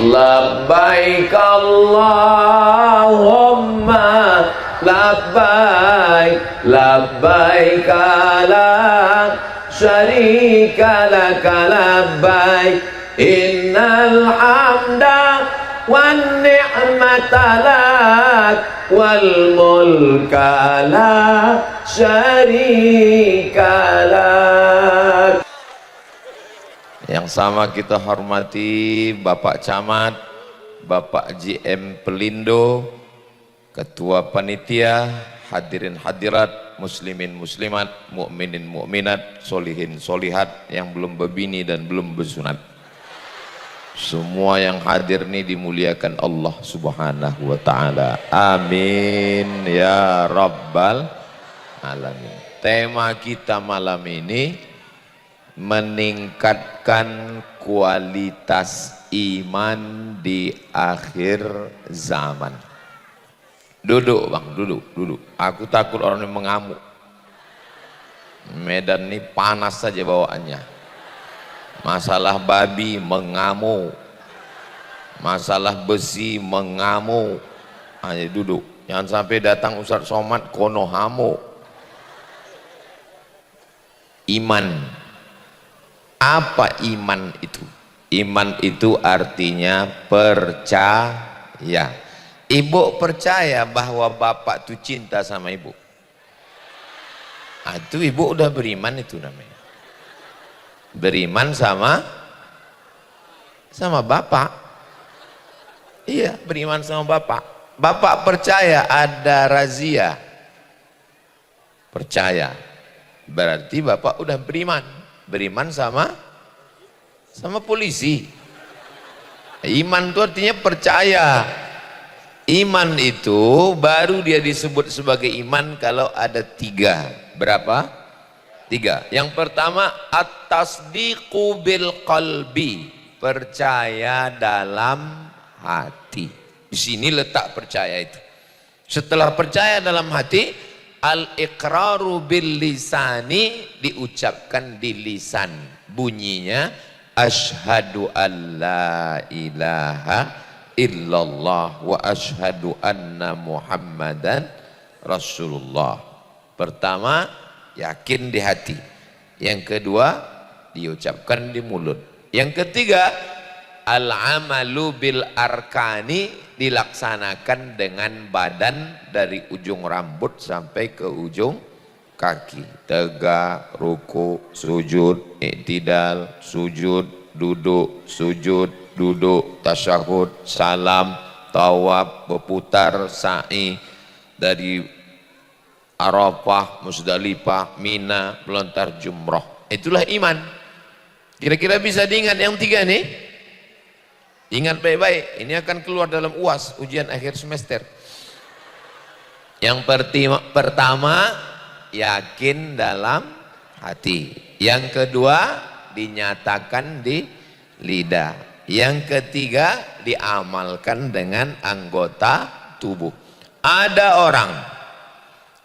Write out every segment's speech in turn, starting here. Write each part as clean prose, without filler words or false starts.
Labbaik Allahumma labbaik, labbaik la syarika laka labbaik, innal hamda wan ni'mata lak wal mulka la syarika lak. Yang sama kita hormati Bapak Camat, Bapak GM Pelindo, Ketua Panitia, hadirin hadirat, muslimin muslimat, mukminin mukminat, solihin solihat yang belum berbini dan belum bersunat. Semua yang hadir ini dimuliakan Allah Subhanahu wa taala. Amin ya rabbal alamin. Tema kita malam ini meningkatkan kualitas iman di akhir zaman. Duduk bang, duduk. Aku takut orang ini mengamuk. Medan ini panas saja bawaannya. Masalah babi mengamuk, masalah besi mengamuk. Hanya duduk. Jangan sampai datang Ustaz Somad konohamo. Iman. Apa iman itu? Iman itu artinya percaya. Ibu percaya bahwa bapak itu cinta sama ibu. Itu ibu udah beriman, itu namanya. Beriman sama bapak. Iya, beriman sama bapak. Bapak percaya ada razia. Percaya. Berarti bapak udah beriman. Beriman sama polisi. Iman itu artinya percaya. Iman itu baru dia disebut sebagai iman kalau ada 3. Berapa? 3. Yang pertama at-tasdiqu bil qalbi, percaya dalam hati. Di sini letak percaya itu. Setelah percaya dalam hati, al-iqraru bil lisani, diucapkan di lisan, bunyinya asyhadu an la ilaha illallah wa asyhadu anna muhammadan rasulullah. Pertama yakin di hati, yang kedua diucapkan di mulut, yang ketiga al-amalu bil arkani, dilaksanakan dengan badan dari ujung rambut sampai ke ujung kaki. Tegak, ruku, sujud, i'tidal, sujud, duduk, sujud, duduk, tasyahud, salam, tawaf, berputar, sa'i dari Arafah, Musdalifah, Mina, melontar jumroh. Itulah iman. Kira-kira bisa diingat yang 3 nih? Ingat baik-baik, ini akan keluar dalam UAS, ujian akhir semester. Yang pertama, yakin dalam hati. Yang kedua, dinyatakan di lidah. Yang ketiga, diamalkan dengan anggota tubuh. Ada orang,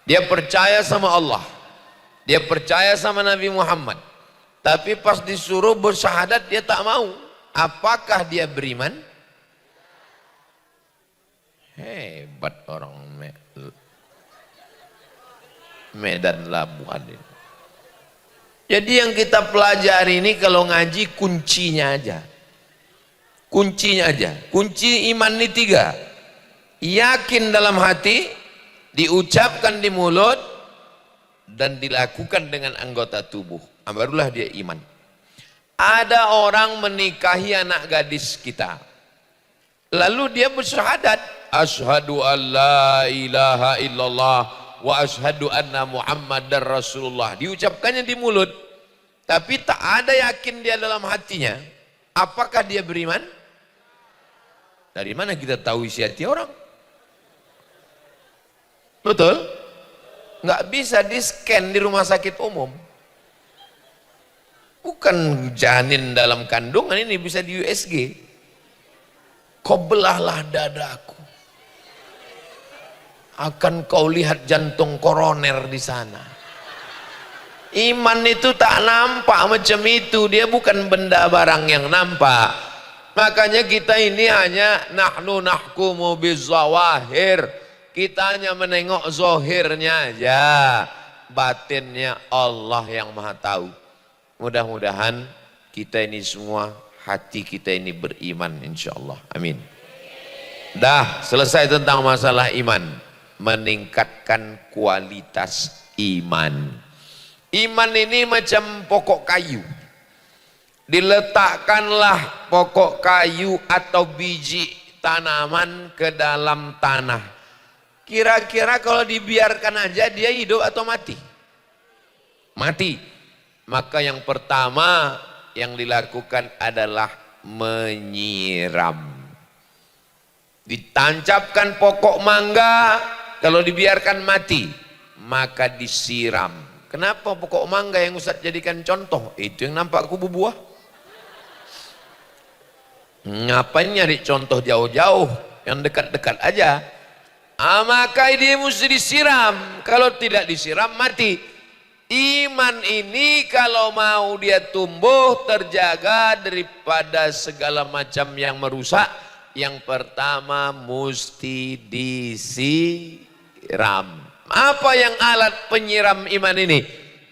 dia percaya sama Allah, dia percaya sama Nabi Muhammad, tapi pas disuruh bersyahadat dia tak mau. Apakah dia beriman? Hebat orang Medan Labuhan ini. Jadi yang kita pelajari ini kalau ngaji kuncinya aja. Kuncinya aja. Kunci iman ini 3. Yakin dalam hati, diucapkan di mulut, dan dilakukan dengan anggota tubuh. Barulah dia iman. Ada orang menikahi anak gadis kita, lalu dia bersyahadat asyhadu an la ilaha illallah wa asyhadu anna muhammadar rasulullah, diucapkannya di mulut tapi tak ada yakin dia dalam hatinya. Apakah dia beriman? Dari mana kita tahu isi hati orang? Betul? Nggak bisa di scan di rumah sakit umum. Bukan janin dalam kandungan, ini bisa di USG. Kau belahlah dadaku, akan kau lihat jantung koroner di sana. Iman itu tak nampak macam itu, dia bukan benda barang yang nampak. Makanya kita ini hanya nahnu nahkumu bizawahir. Kita hanya menengok zohirnya aja. Batinnya Allah yang maha tahu. Mudah-mudahan kita ini semua, hati kita ini beriman insyaallah. Amin. Dah selesai tentang masalah iman. Meningkatkan kualitas iman. Iman ini macam pokok kayu. Diletakkanlah pokok kayu atau biji tanaman ke dalam tanah. Kira-kira kalau dibiarkan aja dia hidup atau mati? Mati. Maka yang pertama yang dilakukan adalah menyiram. Ditancapkan pokok mangga, kalau dibiarkan mati, maka disiram. Kenapa pokok mangga yang Ustaz jadikan contoh? Itu yang nampak kubu buah. Ngapain nyari contoh jauh-jauh, yang dekat-dekat aja. Maka dia mesti disiram. Kalau tidak disiram mati. Iman ini kalau mau dia tumbuh terjaga daripada segala macam yang merusak, yang pertama mesti disiram. Apa yang alat penyiram iman ini?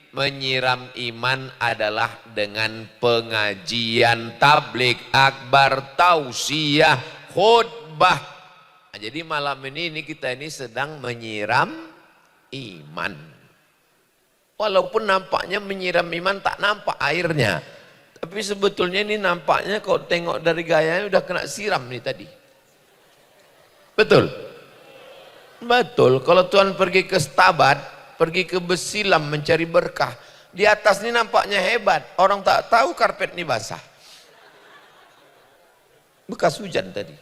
Menyiram iman adalah dengan pengajian, tabligh akbar, tausiah, khutbah. Nah, jadi malam ini kita ini sedang menyiram iman. Walaupun nampaknya menyiram iman tak nampak airnya. Tapi sebetulnya ini nampaknya kalau tengok dari gayanya udah kena siram nih tadi. Betul? Betul. Kalau Tuhan pergi ke Stabat, pergi ke Besilam mencari berkah. Di atas ini nampaknya hebat. Orang tak tahu karpet ini basah. Bekas hujan tadi.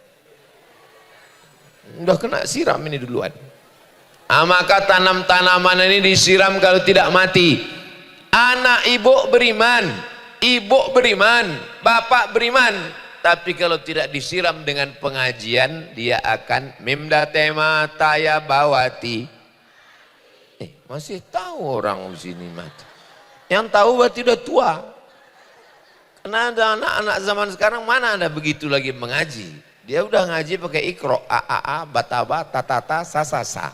Udah kena siram ini duluan. Maka tanam-tanaman ini disiram kalau tidak mati. Anak ibu beriman, bapak beriman. Tapi kalau tidak disiram dengan pengajian, dia akan mimda tema taya bawati. Masih tahu orang di sini mati. Yang tahu berarti udah tua. Karena ada anak-anak zaman sekarang mana ada begitu lagi mengaji. Dia udah ngaji pakai ikro, a, bataba, tatata, sasasa,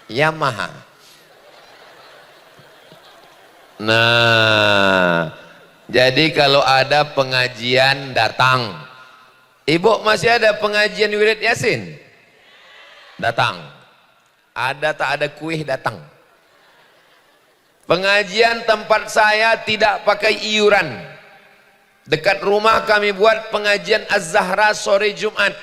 Yamaha. Nah, jadi kalau ada pengajian datang. Ibu masih ada pengajian wirid Yasin? Datang. Ada tak ada kuih datang. Pengajian tempat saya tidak pakai iuran. Dekat rumah kami buat pengajian Az-Zahra sore Jumat.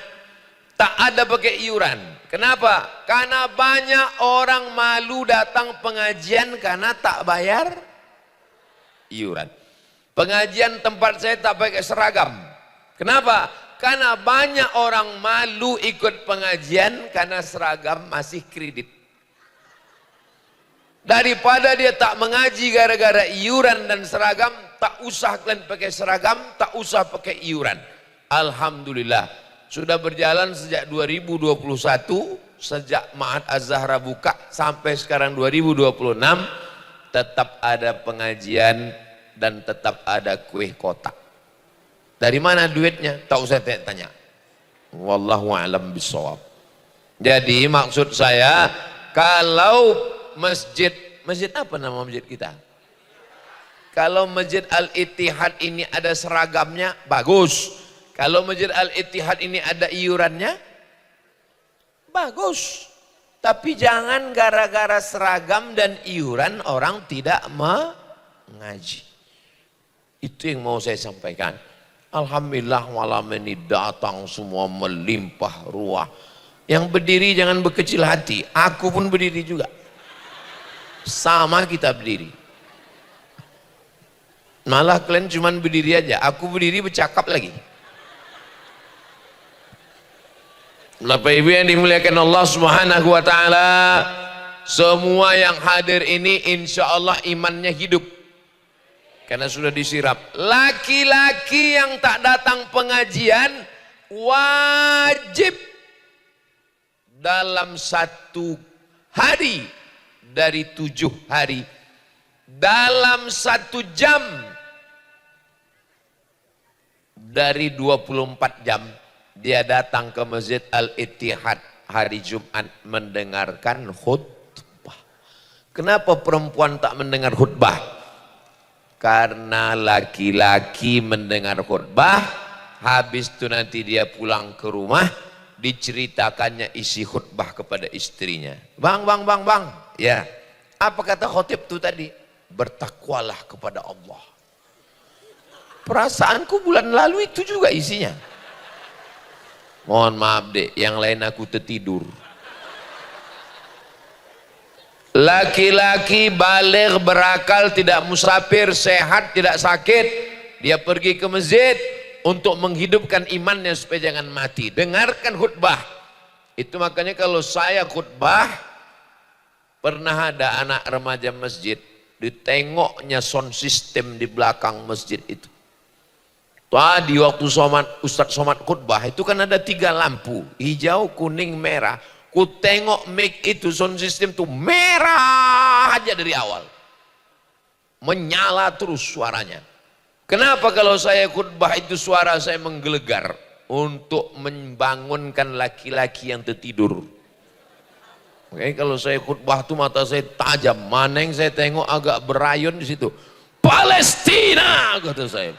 Tak ada pakai iuran. Kenapa? Karena banyak orang malu datang pengajian karena tak bayar iuran. Pengajian tempat saya tak pakai seragam. Kenapa? Karena banyak orang malu ikut pengajian karena seragam masih kredit. Daripada dia tak mengaji gara-gara iuran dan seragam, tak usah kalian pakai seragam, tak usah pakai iuran. Alhamdulillah, sudah berjalan sejak 2021, sejak Ma'had Az-Zahra buka sampai sekarang 2026, tetap ada pengajian dan tetap ada kuih kotak. Dari mana duitnya? Tak usah tanya. Wallahu a'lam bishawab. Jadi maksud saya, kalau masjid apa nama masjid kita? Kalau Masjid Al-Ittihad ini ada seragamnya, bagus. Kalau Masjid Al-Ittihad ini ada iurannya, bagus. Tapi jangan gara-gara seragam dan iuran orang tidak mengaji. Itu yang mau saya sampaikan. Alhamdulillah malam ini datang semua melimpah ruah. Yang berdiri jangan berkecil hati. Aku pun berdiri juga. Sama kita berdiri. Malah kalian cuma berdiri aja. Aku berdiri bercakap lagi. Bapak Ibu yang dimuliakan Allah Subhanahu wa taala, semua yang hadir ini insya Allah imannya hidup. Karena sudah disiram. Laki-laki yang tak datang pengajian wajib dalam 1 hari dari 7 hari, dalam 1 jam dari 24 jam dia datang ke Masjid Al-Ittihad hari Jumat mendengarkan khutbah. Kenapa perempuan tak mendengar khutbah? Karena laki-laki mendengar khutbah, habis itu nanti dia pulang ke rumah, diceritakannya isi khutbah kepada istrinya. Bang, ya. Apa kata khotib itu tadi? Bertakwalah kepada Allah. Perasaanku bulan lalu itu juga isinya. Mohon maaf dek, yang lain aku tertidur. Laki-laki baligh berakal, tidak musafir, sehat, tidak sakit, dia pergi ke masjid untuk menghidupkan imannya supaya jangan mati. Dengarkan khutbah. Itu makanya kalau saya khutbah, pernah ada anak remaja masjid, ditengoknya sound system di belakang masjid itu. Tadi waktu Ustadz Somad khutbah itu kan ada 3 lampu, hijau, kuning, merah. Ku tengok mic itu, sound system itu merah aja dari awal. Menyala terus suaranya. Kenapa kalau saya khutbah itu suara saya menggelegar? Untuk membangunkan laki-laki yang tertidur. Oke, kalau saya khutbah itu mata saya tajam, mana yang saya tengok agak berayun di situ. Palestina, kata saya.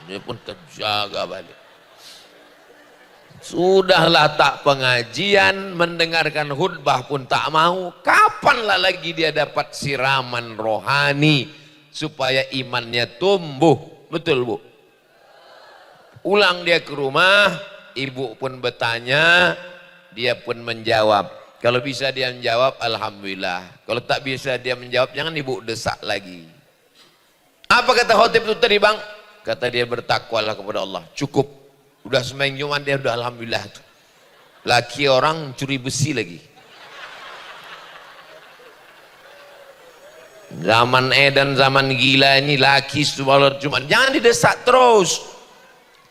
Dia pun terjaga balik. Sudahlah tak pengajian, mendengarkan khutbah pun tak mau. Kapanlah lagi dia dapat siraman rohani supaya imannya tumbuh. Betul Bu? Ulang dia ke rumah, ibu pun bertanya, dia pun menjawab. Kalau bisa dia menjawab, alhamdulillah. Kalau tak bisa dia menjawab, jangan ibu desak lagi. Apa kata khotib itu tadi bang? Kata dia, bertakwalah kepada Allah. Cukup. Udah sembahyang Jumat dia udah alhamdulillah tuh. Laki orang curi besi lagi. Zaman edan, zaman gila ini laki sholat Jumat. Jangan didesak terus.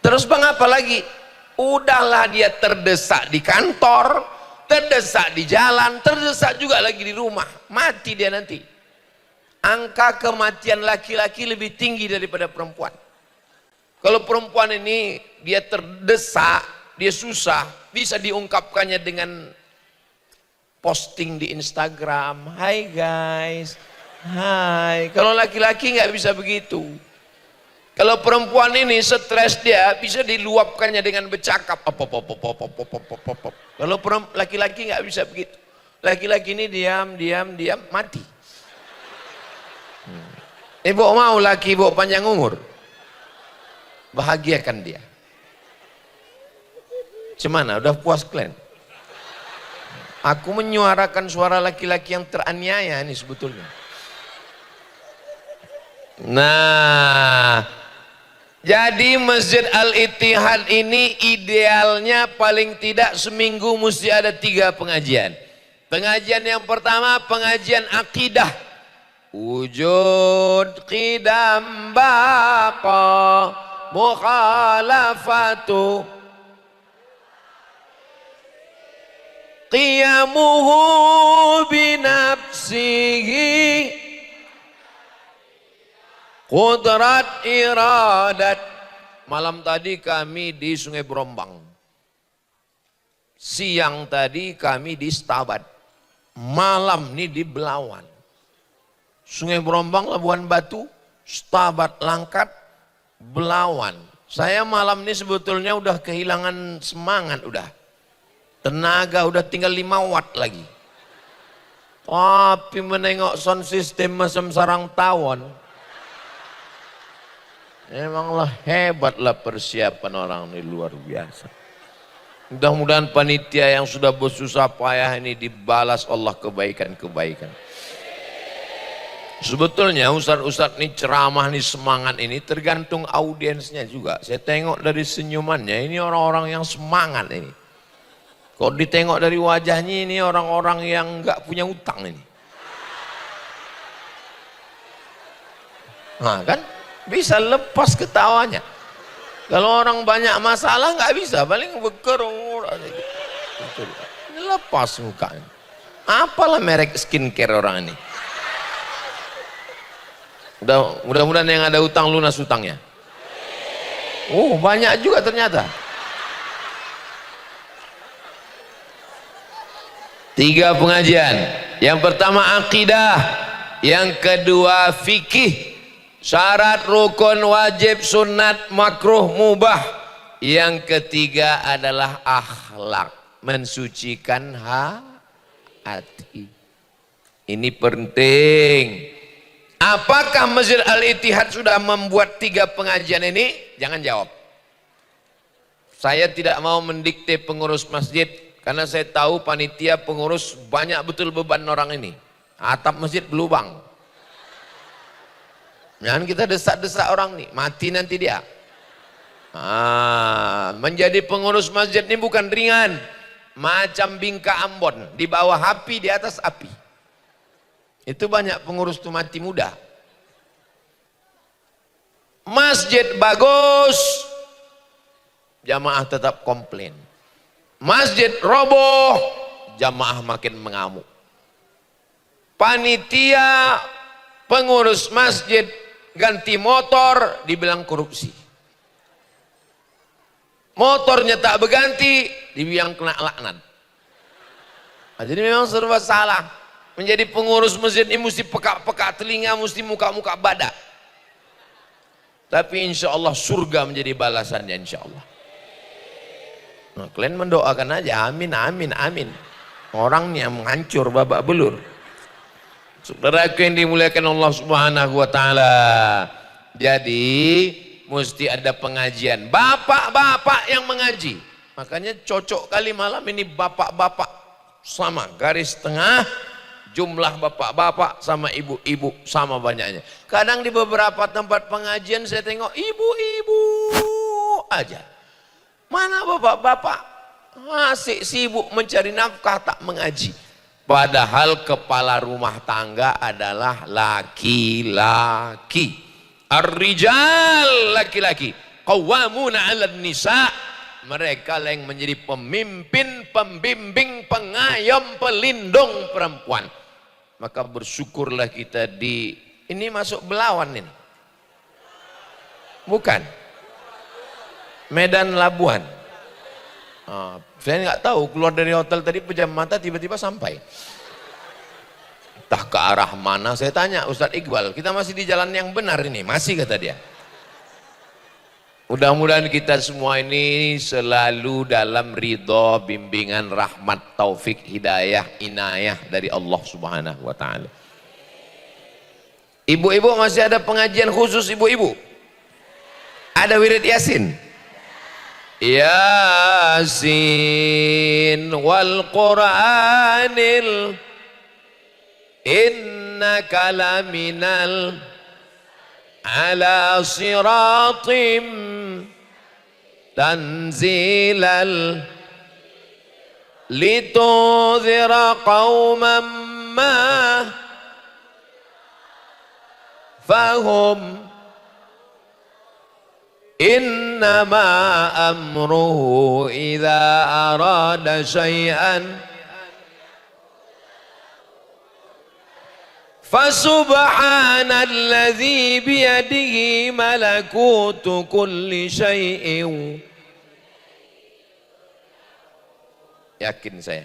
Terus bang apa lagi? Udahlah dia terdesak di kantor, terdesak di jalan, terdesak juga lagi di rumah. Mati dia nanti. Angka kematian laki-laki lebih tinggi daripada perempuan. Kalau perempuan ini dia terdesak, dia susah, bisa diungkapkannya dengan posting di Instagram. Hai guys, hai. Kalau laki-laki nggak bisa begitu. Kalau perempuan ini stres dia bisa diluapkannya dengan bercakap. Kalau laki-laki nggak bisa begitu. Laki-laki ini diam, mati. Ibu mau laki ibu panjang umur? Bahagiakan dia. Gimana? Udah puas kalian? Aku menyuarakan suara laki-laki yang teraniaya ini sebetulnya. Nah, jadi Masjid Al-Ittihad ini idealnya paling tidak seminggu mesti ada 3 pengajian. Pengajian yang pertama pengajian akidah. Wujud qidam baqa mukhalafatu qiyamuhu binafsihi qudrat iradat. Malam tadi kami di Sungai Berombang, siang tadi kami di Stabat, malam ini di Belawan. Sungai Berombang, Labuhan Batu, Stabat, Langkat, Belawan. Saya malam ini sebetulnya udah kehilangan semangat, udah tenaga, udah tinggal 5 watt lagi. Tapi menengok sound system macam sarang tawon. Emanglah hebatlah persiapan orang ini, luar biasa. Mudah-mudahan panitia yang sudah bersusah payah ini dibalas Allah kebaikan-kebaikan. Sebetulnya ustadz-ustadz ini ceramah ini semangat ini tergantung audiensnya juga. Saya tengok dari senyumannya ini orang-orang yang semangat ini. Kalau ditengok dari wajahnya ini orang-orang yang nggak punya utang ini. Nah kan bisa lepas ketawanya. Kalau orang banyak masalah nggak bisa, paling berkerur. Ini lepas mukanya. Apalah merek skincare orang ini. Mudah-mudahan yang ada utang lunas utangnya. Oh, banyak juga ternyata. 3 pengajian. Yang pertama akidah, yang kedua fikih, syarat, rukun, wajib, sunat, makruh, mubah. Yang ketiga adalah akhlak, mensucikan hati. Ini penting. Apakah Masjid Al-Ittihad sudah membuat 3 pengajian ini? Jangan jawab. Saya tidak mau mendikte pengurus masjid, karena saya tahu panitia pengurus banyak betul beban orang ini. Atap masjid berlubang. Jangan kita desak-desak orang nih, mati nanti dia. Menjadi pengurus masjid ini bukan ringan. Macam bingka Ambon, di bawah api, di atas api. Itu banyak pengurus tuh mati muda. Masjid bagus, jamaah tetap komplain. Masjid roboh, jamaah makin mengamuk. Panitia pengurus masjid ganti motor, dibilang korupsi. Motornya tak berganti, dibilang kena laknat. Jadi memang serba salah. Menjadi pengurus masjid ini mesti peka-peka telinga, mesti muka-muka badak. Tapi insya Allah surga menjadi balasannya, insya Allah. Nah, kalian mendoakan aja, amin, amin, amin. Orangnya menghancur babak belur. Saudaraku yang dimuliakan Allah Subhanahu wa taala. Jadi mesti ada pengajian. Bapak-bapak yang mengaji. Makanya cocok kali malam ini bapak-bapak sama garis tengah. Jumlah bapak-bapak sama ibu-ibu sama banyaknya. Kadang di beberapa tempat pengajian saya tengok ibu-ibu aja. Mana bapak-bapak? Masih sibuk mencari nafkah, tak mengaji. Padahal kepala rumah tangga adalah laki-laki. Ar-rijal, laki-laki. Qawwamuna 'alan nisa. Mereka yang menjadi pemimpin, pembimbing, pengayom, pelindung perempuan. Maka bersyukurlah kita di ini masuk Belawan ini. Bukan. Medan Labuan. Saya nggak tahu, keluar dari hotel tadi pejam mata tiba-tiba sampai. Entah ke arah mana, saya tanya Ustadz Iqbal, kita masih di jalan yang benar ini? Masih, kata dia. Mudah-mudahan kita semua ini selalu dalam ridho, bimbingan, rahmat, taufik, hidayah, inayah dari Allah Subhanahu wa taala. Ibu-ibu masih ada pengajian khusus ibu-ibu? Ada wirid Yasin? Yasin wal Qur'anil innaka laminal ala siratim tanzilal litudhira qawman ma fahum innama amruhu idza arada syai'an Fasubhanalladzi biyadihi malakutu kulli syai'in. Yakin saya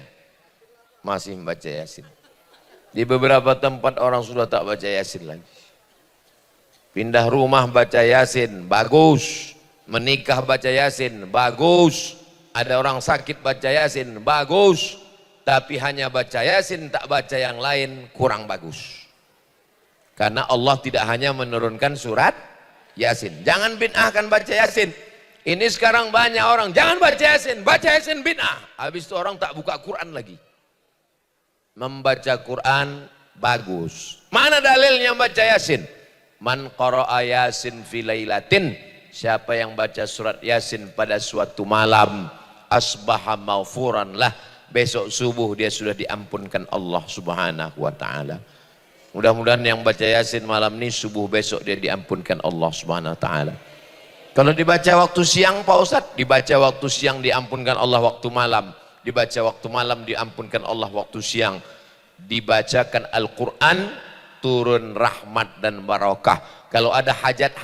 masih membaca Yasin. Di beberapa tempat orang sudah tak baca Yasin lagi. Pindah rumah baca Yasin, bagus. Menikah baca Yasin, bagus. Ada orang sakit baca Yasin, bagus. Tapi hanya baca Yasin, tak baca yang lain, kurang bagus. Karena Allah tidak hanya menurunkan surat Yasin. Jangan bid'ahkan baca Yasin. Ini sekarang banyak orang, jangan baca Yasin bid'ah. Habis itu orang tak buka Quran lagi. Membaca Quran bagus. Mana dalilnya baca Yasin? Man qara'a Yasin fi lailatin. Siapa yang baca surat Yasin pada suatu malam, asbaha maghfuran lah. Besok subuh dia sudah diampunkan Allah Subhanahu wa taala. Mudah-mudahan yang baca Yasin malam ini subuh besok dia diampunkan Allah Subhanahu wa taala. Kalau dibaca waktu siang Pak Ustadz, dibaca waktu siang diampunkan Allah waktu malam, dibaca waktu malam diampunkan Allah waktu siang. Dibacakan Al-Qur'an turun rahmat dan barakah. Kalau ada hajat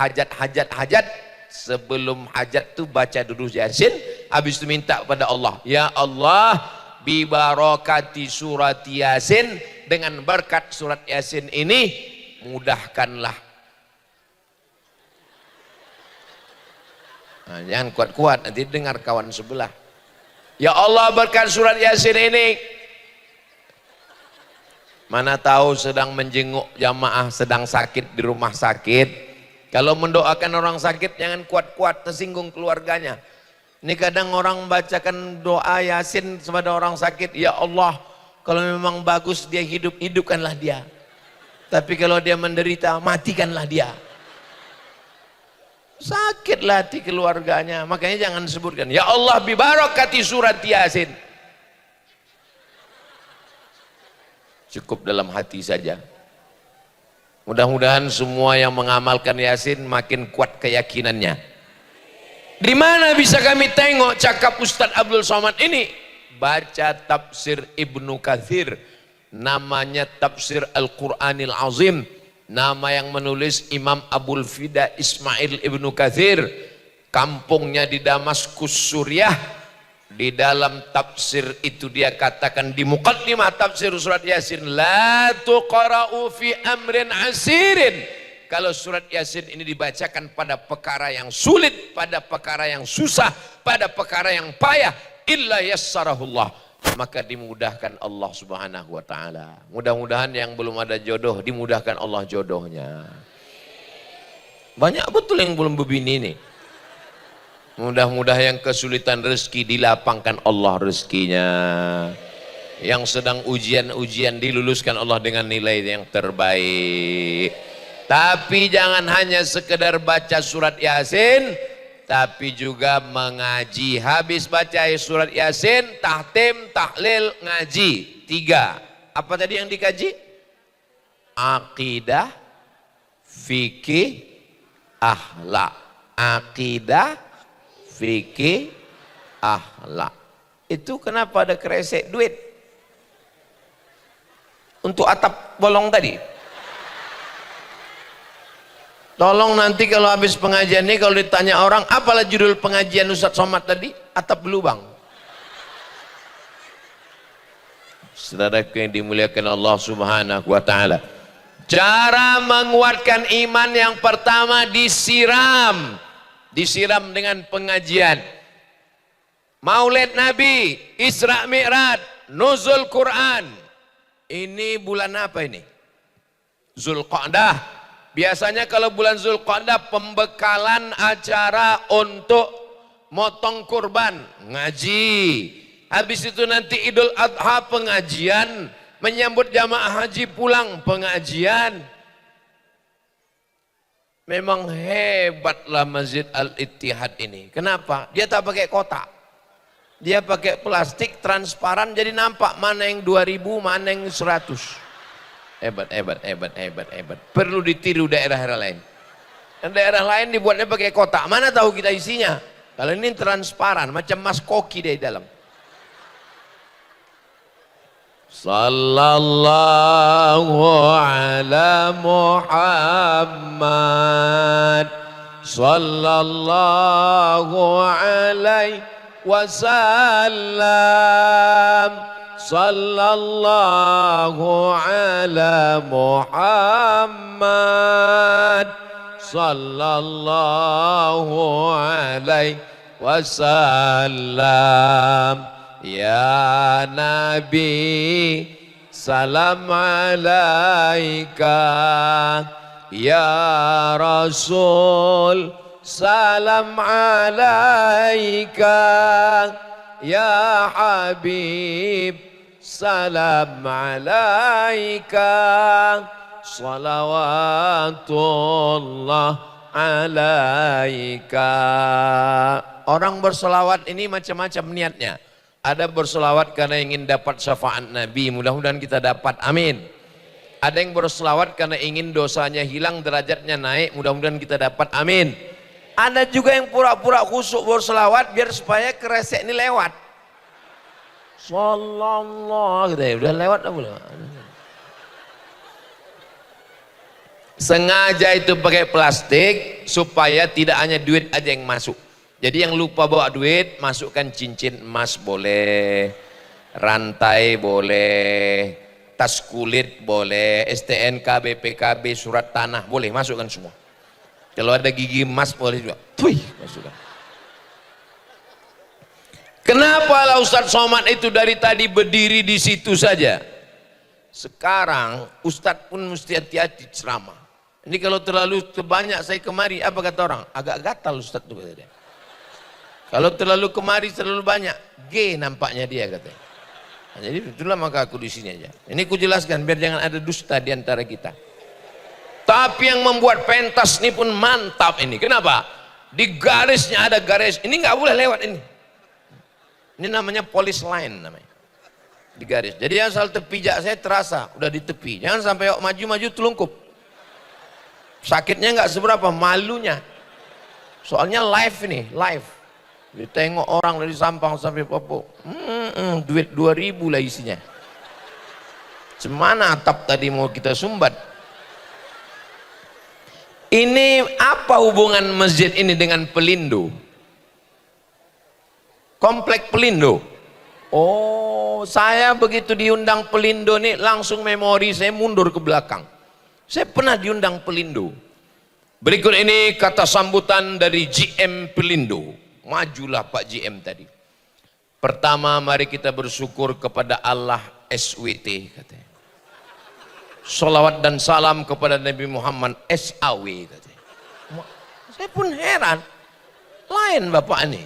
sebelum hajat tuh baca dulu Yasin, habis itu minta pada Allah, ya Allah bi barakati surat Yasin, dengan berkat surat Yasin ini mudahkanlah. Nah, jangan kuat-kuat, nanti dengar kawan sebelah. Ya Allah berkat surat Yasin ini, mana tahu sedang menjenguk jamaah sedang sakit di rumah sakit. Kalau mendoakan orang sakit jangan kuat-kuat, tersinggung keluarganya. Ini kadang orang membacakan doa Yasin kepada orang sakit, ya Allah kalau memang bagus dia hidup, hidupkanlah dia. Tapi kalau dia menderita, matikanlah dia. Sakitlah hati keluarganya, makanya jangan sebutkan ya Allah bi barakati surat Yasin. Cukup dalam hati saja. Mudah-mudahan semua yang mengamalkan Yasin makin kuat keyakinannya. Di mana bisa kami tengok cakap Ustadz Abdul Somad ini? Baca tafsir Ibnu Katsir, namanya tafsir Al-Quranil Azim. Nama yang menulis Imam Abul Fida Ismail Ibnu Katsir, kampungnya di Damaskus Suriah. Di dalam tafsir itu dia katakan di muqaddimah tafsir surat Yasin, la tuqra'u fi amrin asirin. Kalau surat Yasin ini dibacakan pada perkara yang sulit, pada perkara yang susah, pada perkara yang payah, illa yassarahullah, maka dimudahkan Allah Subhanahu wa taala. Mudah-mudahan yang belum ada jodoh dimudahkan Allah jodohnya. Banyak betul yang belum berbini nih. Mudah-mudahan yang kesulitan rezeki dilapangkan Allah rezekinya. Yang sedang ujian-ujian diluluskan Allah dengan nilai yang terbaik. Tapi jangan hanya sekedar baca surat Yasin, tapi juga mengaji. Habis baca surat Yasin, tahtim, tahlil, ngaji. 3. Apa tadi yang dikaji? Akidah, fikih, akhlak. Akidah, fikih, akhlak. Itu kenapa ada kresek duit? Untuk atap bolong tadi. Tolong nanti kalau habis pengajian ini, kalau ditanya orang, apalah judul pengajian Ustadz Somad tadi? Atap berlubang. Saudaraku yang dimuliakan Allah Subhanahu wa taala. Cara menguatkan iman yang pertama disiram. Disiram dengan pengajian. Maulid Nabi, Isra Mi'raj, Nuzul Quran. Ini bulan apa ini? Zulqa'dah. Biasanya kalau bulan Zulqa'dah pembekalan acara untuk motong kurban, ngaji. Habis itu nanti Idul Adha pengajian, menyambut jamaah haji pulang pengajian. Memang hebatlah Masjid Al-Ittihad ini. Kenapa? Dia tak pakai kotak. Dia pakai plastik transparan, jadi nampak mana yang 2000, mana yang 100. Hebat. Perlu ditiru daerah-daerah lain. Dan daerah lain dibuatnya pakai kotak. Mana tahu kita isinya? Kalau ini transparan, macam mas koki di dalam. Sallallahu ala Muhammad, sallallahu alaihi wasallam. Sallallahu ala Muhammad, sallallahu alaihi wasallam. Ya Nabi, salam alaika. Ya Rasul, salam alaika. Ya Habib, salam alaika. Salawatullah alaika. Orang bersolawat ini macam-macam niatnya. Ada bersolawat karena ingin dapat syafaat Nabi, mudah-mudahan kita dapat, amin. Ada yang bersolawat karena ingin dosanya hilang, derajatnya naik, mudah-mudahan kita dapat, amin. Ada juga yang pura-pura khusyuk bersolawat biar supaya kresek ini lewat. Sallallahu gitu ya, udah lewat apa belum? Sengaja itu pakai plastik supaya tidak hanya duit aja yang masuk. Jadi yang lupa bawa duit, masukkan cincin emas boleh, rantai boleh, tas kulit boleh, STNK, BPKB, surat tanah boleh, masukkan semua. Kalau ada gigi emas boleh juga, masukkan. Kenapa lah Ustadz Somad itu dari tadi berdiri di situ saja? Sekarang Ustadz pun mesti hati-hati ceramah. Ini kalau terlalu banyak saya kemari, apa kata orang? Agak gatal Ustadz itu kata dia. Kalau terlalu kemari terlalu banyak, G nampaknya dia katanya. Nah, jadi itulah maka aku di sini aja. Ini aku jelaskan biar jangan ada dusta di antara kita. Tapi yang membuat pentas ini pun mantap ini. Kenapa? Di garisnya ada garis. Ini nggak boleh lewat ini. Ini namanya police line namanya. Di garis. Jadi asal tepi jak saya terasa udah di tepi. Jangan sampai maju-maju telungkup. Sakitnya nggak seberapa, malunya. Soalnya live ini, live. Ditengok orang dari Sampang sampai Papua. Duit 2.000 lah isinya. Semana atap tadi mau kita sumbat. Ini apa hubungan masjid ini dengan Pelindo? Komplek Pelindo. Oh, saya begitu diundang Pelindo nih langsung memori saya mundur ke belakang. Saya pernah diundang Pelindo. Berikut ini kata sambutan dari GM Pelindo. Majulah Pak GM tadi. Pertama mari kita bersyukur kepada Allah SWT katanya. Salawat dan salam kepada Nabi Muhammad SAW katanya. Saya pun heran. Lain Bapak ini.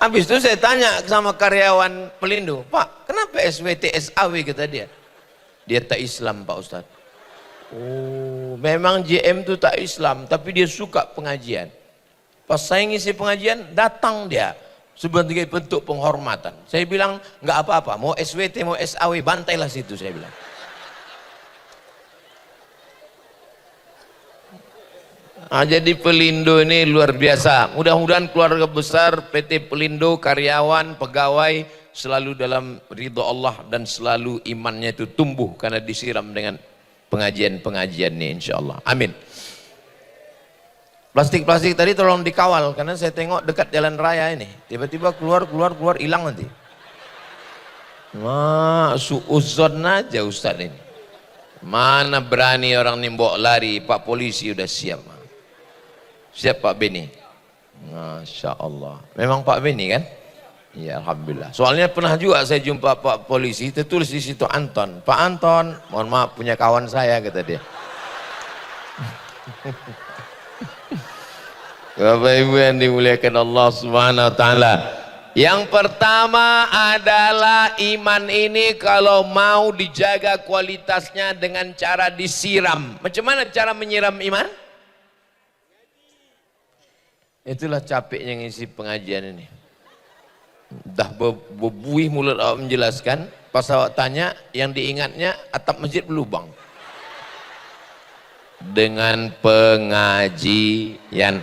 Habis itu saya tanya sama karyawan Pelindo, Pak kenapa SWT SAW kata dia. Dia tak Islam Pak Ustadz. Oh memang GM itu tak Islam tapi dia suka pengajian. Pas saya ngisi pengajian datang dia sebagai bentuk penghormatan. Saya bilang nggak apa-apa, mau SWT mau SAW bantailah situ saya bilang. Nah, jadi Pelindo ini luar biasa. Mudah-mudahan keluarga besar PT Pelindo, karyawan, pegawai selalu dalam ridho Allah dan selalu imannya itu tumbuh karena disiram dengan pengajian-pengajian ini insyaallah. Amin. Plastik-plastik tadi tolong dikawal karena saya tengok dekat jalan raya ini. Tiba-tiba keluar hilang nanti. Wah, suuzon aja Ustaz ini. Mana berani orang nimbok lari, Pak Polisi udah siap. Siap Pak Beni. Masya Allah. Memang Pak Beni kan? Ya Alhamdulillah. Soalnya pernah juga saya jumpa Pak Polisi, tertulis di situ Anton. Pak Anton, mohon maaf punya kawan saya kata dia. Bapak Ibu yang dimuliakan Allah Subhanahu wa taala. Yang pertama adalah iman ini kalau mau dijaga kualitasnya dengan cara disiram. Macam mana cara menyiram iman? Itulah capeknya ngisi pengajian ini. Dah berbuih mulut awak menjelaskan, pas awak tanya yang diingatnya atap masjid berlubang. Dengan pengajian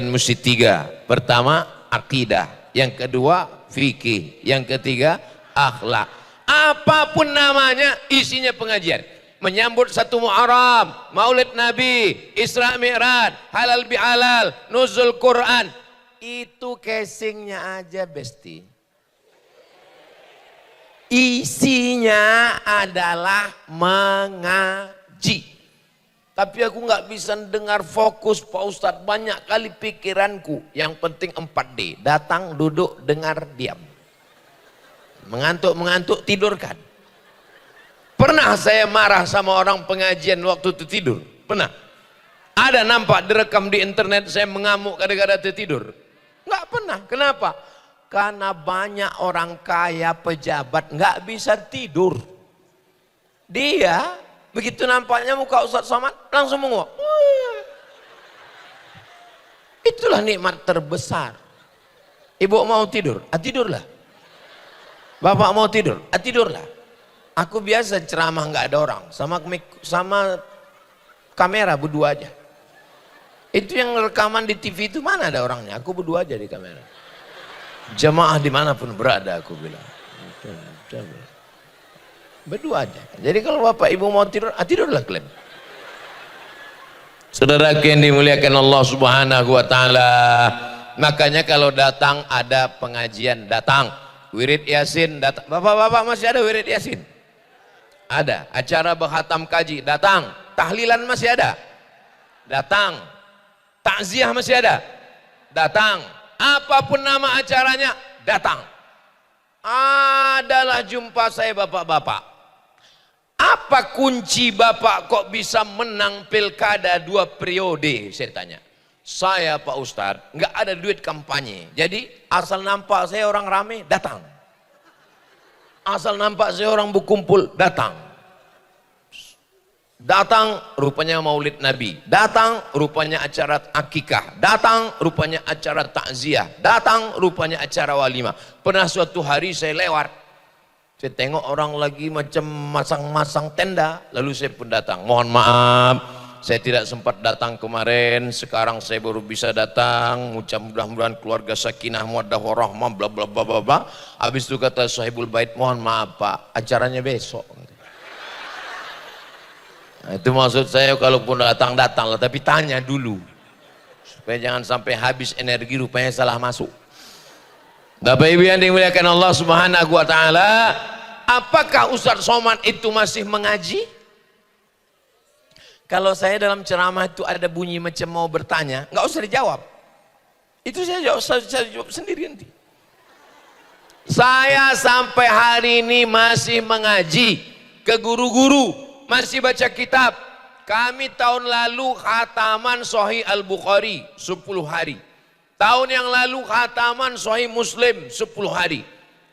mesti 3. Pertama akidah, yang kedua fikih, yang ketiga akhlak. Apapun namanya isinya pengajian. Menyambut 1 Muharram, Maulid Nabi, Isra Mi'raj, halal bihalal, nuzul Quran. Itu casingnya aja besti. Isinya adalah mengaji. Tapi aku nggak bisa dengar fokus Pak Ustadz, banyak kali pikiranku. Yang penting 4D, datang, duduk, dengar, diam. Mengantuk, tidurkan. Pernah saya marah sama orang pengajian waktu tertidur? Pernah. Ada nampak direkam di internet saya mengamuk gara-gara tertidur? Nggak pernah. Kenapa? Karena banyak orang kaya, pejabat nggak bisa tidur. Dia begitu nampaknya muka Ustadz Somad langsung menguap. Itulah nikmat terbesar. Ibu mau tidur? Tidurlah. Bapak mau tidur? Tidurlah. Aku biasa ceramah nggak ada orang, sama kamera berdua aja. Itu yang rekaman di TV itu mana ada orangnya? Aku berdua aja di kamera. Jamaah dimanapun berada aku bilang. Berdua aja. Jadi kalau bapak ibu mau tidur, tidurlah kalian. Saudara yang dimuliakan Allah Subhanahu wa taala. Makanya kalau datang ada pengajian, datang. Wirid Yasin datang. Bapak-bapak masih ada wirid Yasin? Ada. Acara berkhatam kaji, datang. Tahlilan masih ada? Datang. Takziah masih ada? Datang. Apapun nama acaranya, datang. Adalah jumpa saya bapak-bapak. Apa kunci bapak kok bisa menang pilkada 2 periode? Saya tanya. Saya Pak Ustadz nggak ada duit kampanye. Jadi asal nampak saya orang rame, datang. Asal nampak saya orang berkumpul, datang. Datang rupanya maulid Nabi. Datang rupanya acara akikah. Datang rupanya acara takziah. Datang rupanya acara walimah. Pernah suatu hari saya lewat. Saya tengok orang lagi macam masang-masang tenda, lalu saya pun datang. Mohon maaf, saya tidak sempat datang kemarin, sekarang saya baru bisa datang. Mudah-mudahan keluarga sakinah mawaddah warahmah bla bla bla bla bla. Habis itu kata sahibul bait, mohon maaf Pak, acaranya besok. Nah, itu maksud saya, kalaupun datang-datang lah, tapi tanya dulu. Supaya jangan sampai habis energi, rupanya salah masuk. Bapak Ibu yang dimuliakan Allah Subhanahu wa taala, apakah Ustadz Somad itu masih mengaji? Kalau saya dalam ceramah itu ada bunyi macam mau bertanya, nggak usah dijawab. Itu saya jawab sendiri nanti. Saya sampai hari ini masih mengaji ke guru-guru, masih baca kitab. Kami tahun lalu khataman Sahih Al-Bukhari 10 hari. Tahun yang lalu khataman Sahih Muslim 10 hari.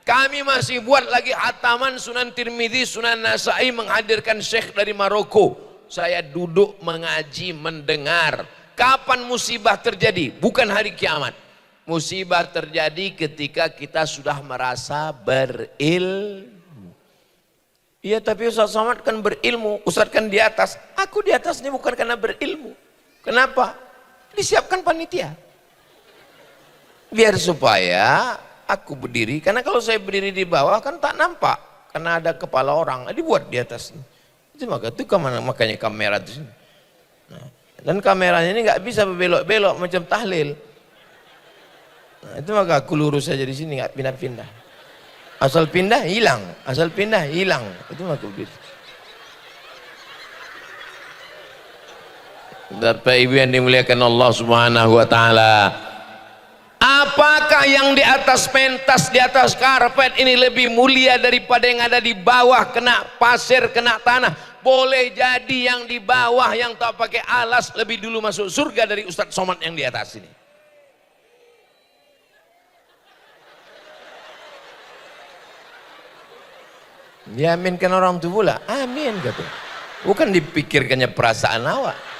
Kami masih buat lagi khataman Sunan Tirmidzi, Sunan Nasai, menghadirkan syekh dari Maroko. Saya duduk mengaji, mendengar. Kapan musibah terjadi? Bukan hari kiamat. Musibah terjadi ketika kita sudah merasa berilmu. Iya, tapi Ustaz Somad kan berilmu, Ustaz kan di atas. Aku di atas ini bukan karena berilmu. Kenapa? Disiapkan panitia. Biar supaya aku berdiri, karena kalau saya berdiri di bawah kan tak nampak, karena ada kepala orang, dibuat di atas. Itu makanya kamera di sini. Nah, dan kameranya ini nggak bisa berbelok-belok macam tahlil. Nah, itu maka aku lurus saja di sini, nggak pindah-pindah. Asal pindah hilang, asal pindah hilang. Itu maka begitu. Bapak Ibu yang dimuliakan Allah Subhanahu wa taala. Apakah yang di atas pentas, di atas karpet ini lebih mulia daripada yang ada di bawah, kena pasir, kena tanah? Boleh jadi yang di bawah yang tak pakai alas lebih dulu masuk surga dari Ustadz Somad yang di atas ini. Diaminkan orang itu pula, amin kata. Bukan dipikirkannya perasaan awak.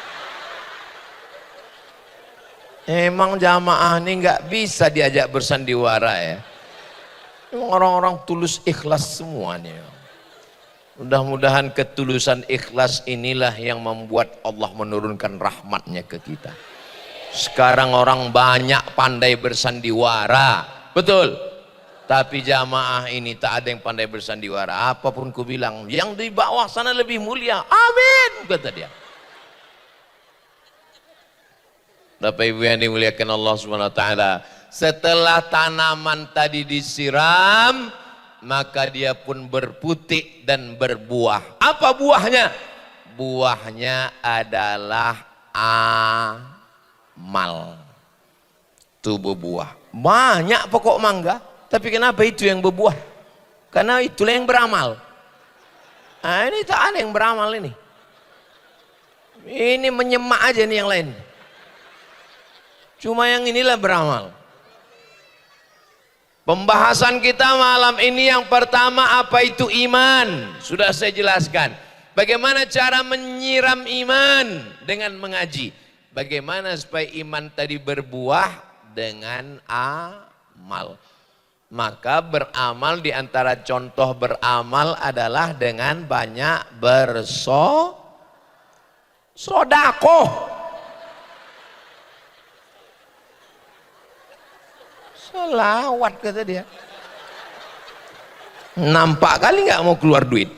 Emang jamaah ini nggak bisa diajak bersandiwara ya. Emang orang-orang tulus ikhlas semuanya. Mudah-mudahan ketulusan ikhlas inilah yang membuat Allah menurunkan rahmatnya ke kita. Sekarang orang banyak pandai bersandiwara, betul. Tapi jamaah ini tak ada yang pandai bersandiwara. Apapun ku bilang, yang di bawah sana lebih mulia. Amin, kata dia. Bapak Ibu yang dimuliakan Allah Subhanahu wa taala, setelah tanaman tadi disiram, maka dia pun berputik dan berbuah. Apa buahnya? Buahnya adalah amal. Itu berbuah. Banyak pokok mangga, tapi kenapa itu yang berbuah? Karena itulah yang beramal. Nah, ini tak ada yang beramal ini. Ini menyemak aja nih yang lain. Cuma yang inilah beramal. Pembahasan kita malam ini yang pertama, apa itu iman? Sudah saya jelaskan. Bagaimana cara menyiram iman? Dengan mengaji. Bagaimana supaya iman tadi berbuah? Dengan amal. Maka beramal, diantara contoh beramal adalah dengan banyak bersodakoh. Selawat kata dia. Nampak kali nggak mau keluar duit.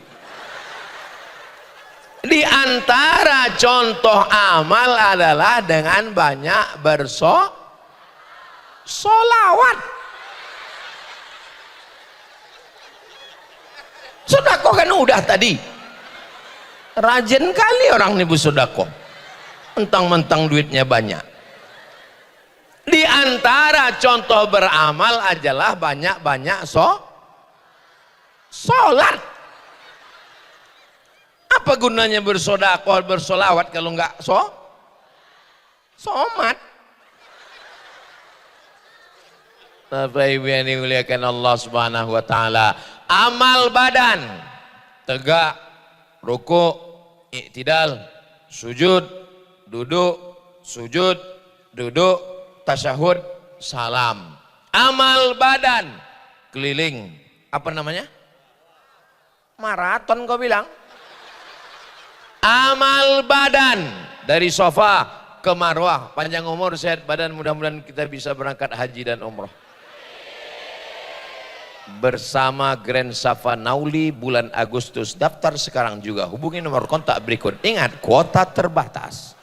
antara contoh amal adalah dengan banyak solawat. Sedekah kan udah tadi. Rajin kali orang nih bersedekah. Mentang-mentang duitnya banyak. Di antara contoh beramal adalah banyak-banyak sholat. Apa gunanya bersedekah, bersolawat kalau enggak somat? Bapak Ibu yang dimuliakan Allah Subhanahu wa taala, amal badan tegak, rukuk, i'tidal, sujud, duduk, sujud, duduk, tasyahud, salam. Amal badan keliling, apa namanya? Maraton kau bilang. Amal badan dari sofa ke marwah, panjang umur, sehat badan, mudah-mudahan kita bisa berangkat haji dan umroh bersama Grand Safa Nauli bulan Agustus. Daftar sekarang juga, hubungi nomor kontak berikut. Ingat, kuota terbatas.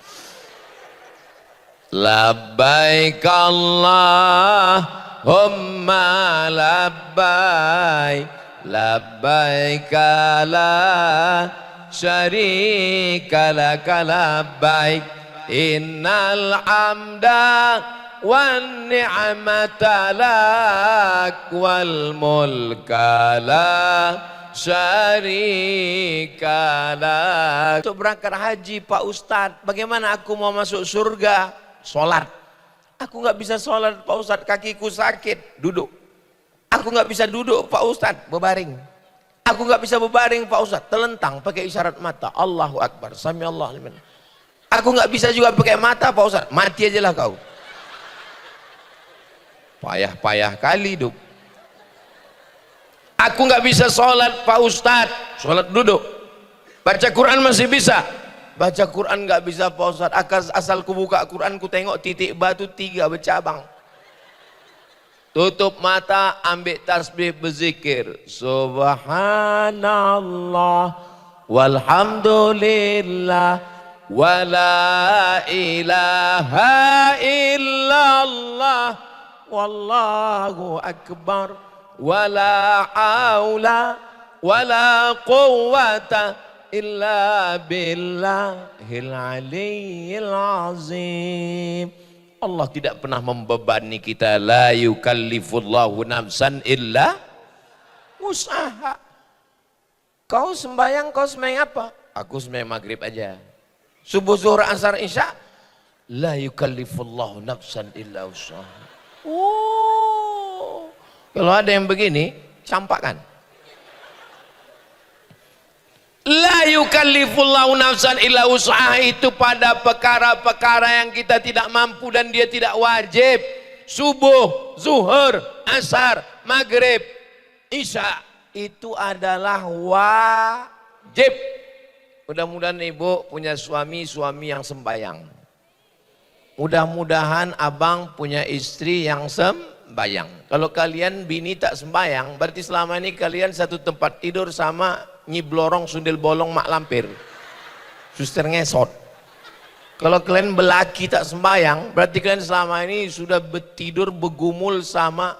Labbaik Allahumma labbaik, labbaik la syarika laka labbaik, innal hamda wan ni'mata lak wal mulka la syarika lak. Untuk berangkat haji Pak Ustadz, bagaimana aku mau masuk surga? Sholat. Aku nggak bisa sholat Pak Ustadz, kakiku sakit. Duduk. Aku nggak bisa duduk Pak Ustadz, berbaring. Aku nggak bisa berbaring Pak Ustadz, telentang pakai isyarat mata. Allahu Akbar, sami Allah liman. Aku nggak bisa juga pakai mata Pak Ustadz, mati aja lah kau. Payah-payah kali hidup. Aku nggak bisa sholat Pak Ustadz, sholat duduk. Baca Quran masih bisa, baca Quran nggak bisa Pak Ustadz. Asal ku buka Quran, ku tengok titik batu 3 bercabang. Tutup mata, ambil tasbih, berzikir. Subhanallah walhamdulillah wala ilaha illallah wallahu akbar wala haula wala quwwata illa billahil aliyyil azim. Allah tidak pernah membebani kita. La yukallifullahu nafsan illa usaha. Kau sembahyang apa? Aku sembahyang maghrib aja. Subuh, zuhur, asar, isya. La yukallifullahu nafsan illa usaha. Oh, kalau ada yang begini, campakkan. La yukallifullahu nafsan illa usaha itu pada perkara-perkara yang kita tidak mampu dan dia tidak wajib. Subuh, zuhur, asar, maghrib, isya itu adalah wajib. Mudah-mudahan ibu punya suami yang sembahyang. Mudah-mudahan abang punya istri yang sembahyang. Kalau kalian bini tak sembahyang, berarti selama ini kalian satu tempat tidur sama Nyi Blorong, Sundel Bolong, Mak Lampir, Suster Ngesot. Kalau kalian belaki tak sembahyang, berarti kalian selama ini sudah bertidur bergumul sama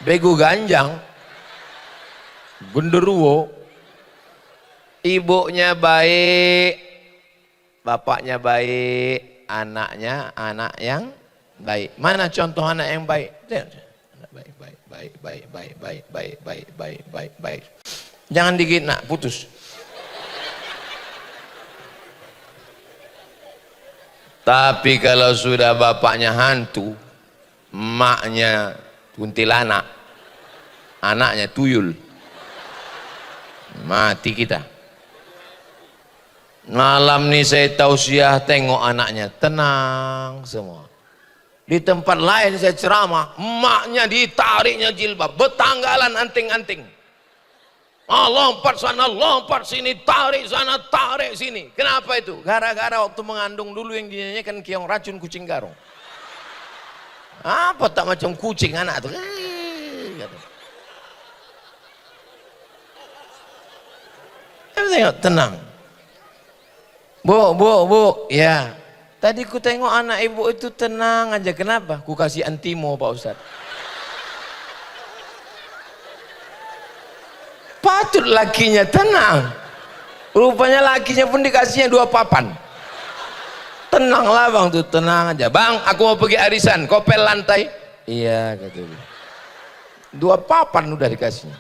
bego ganjang, genderuwo. Ibunya baik, bapaknya baik, anaknya anak yang baik. Mana contoh anak yang baik? Baik. Jangan dikit nak, putus. Tapi kalau sudah bapaknya hantu, emaknya kuntilanak, anaknya tuyul, mati kita. Malam nih saya tausiah, tengok anaknya tenang semua. Di tempat lain saya ceramah, emaknya ditariknya jilbab, betanggalan anting-anting. Lompat sana, lompat sini, tarik sana, tarik sini. Kenapa itu? Gara-gara waktu mengandung dulu yang dinyanyikan Kiong Racun Kucing Garong. Apa tak macam kucing anak tuh? tengok tenang. Bu, ya. Tadi ku tengok anak ibu itu tenang aja. Kenapa? Ku kasih antimo Pak Ustaz. Patut lakinya tenang. Rupanya lakinya pun dikasihnya 2 papan. Tenanglah bang tuh, tenang aja. Bang, aku mau pergi arisan, kopel lantai. Iya kata dia. 2 papan udah dikasihnya.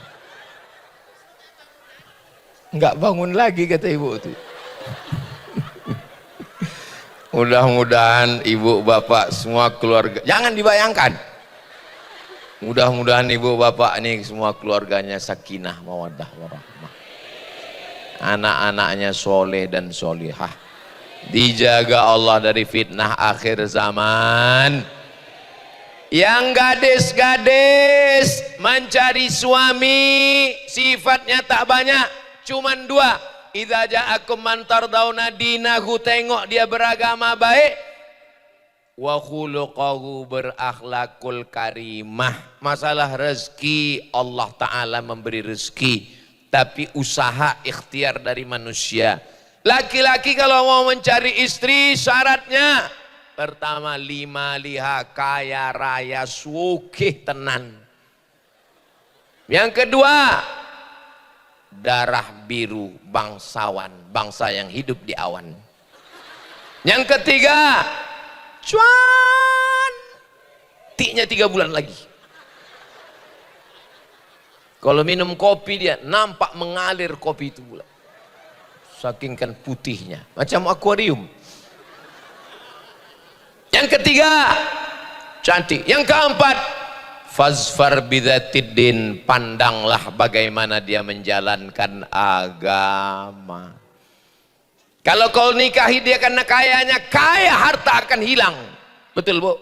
Enggak bangun lagi kata ibu tuh. Mudah-mudahan ibu bapak semua keluarga, jangan dibayangkan, mudah-mudahan ibu bapak ini semua keluarganya sakinah mawaddah warahmah, anak-anaknya soleh dan solihah, dijaga Allah dari fitnah akhir zaman. Yang gadis-gadis mencari suami sifatnya tak banyak, cuman 2. Idza ja'akum man tardawna dinahu, tengok dia beragama baik, wa khuluquhu, berakhlakul karimah. Masalah rezeki, Allah Ta'ala memberi rezeki, tapi usaha ikhtiar dari manusia. Laki-laki kalau mau mencari istri syaratnya pertama 5 liha, kaya raya sugih tenan. Yang kedua, darah biru, bangsawan, bangsa yang hidup di awan. Yang ketiga, cuan, tiknya 3 bulan lagi. Kalau minum kopi dia nampak mengalir kopi itu pula, saking kan putihnya, macam akuarium. Yang ketiga, cantik. Yang keempat, fazfar bidzatiddin, pandanglah bagaimana dia menjalankan agama. Kalau kau nikahi dia karena kayanya, kaya harta akan hilang. Betul bu?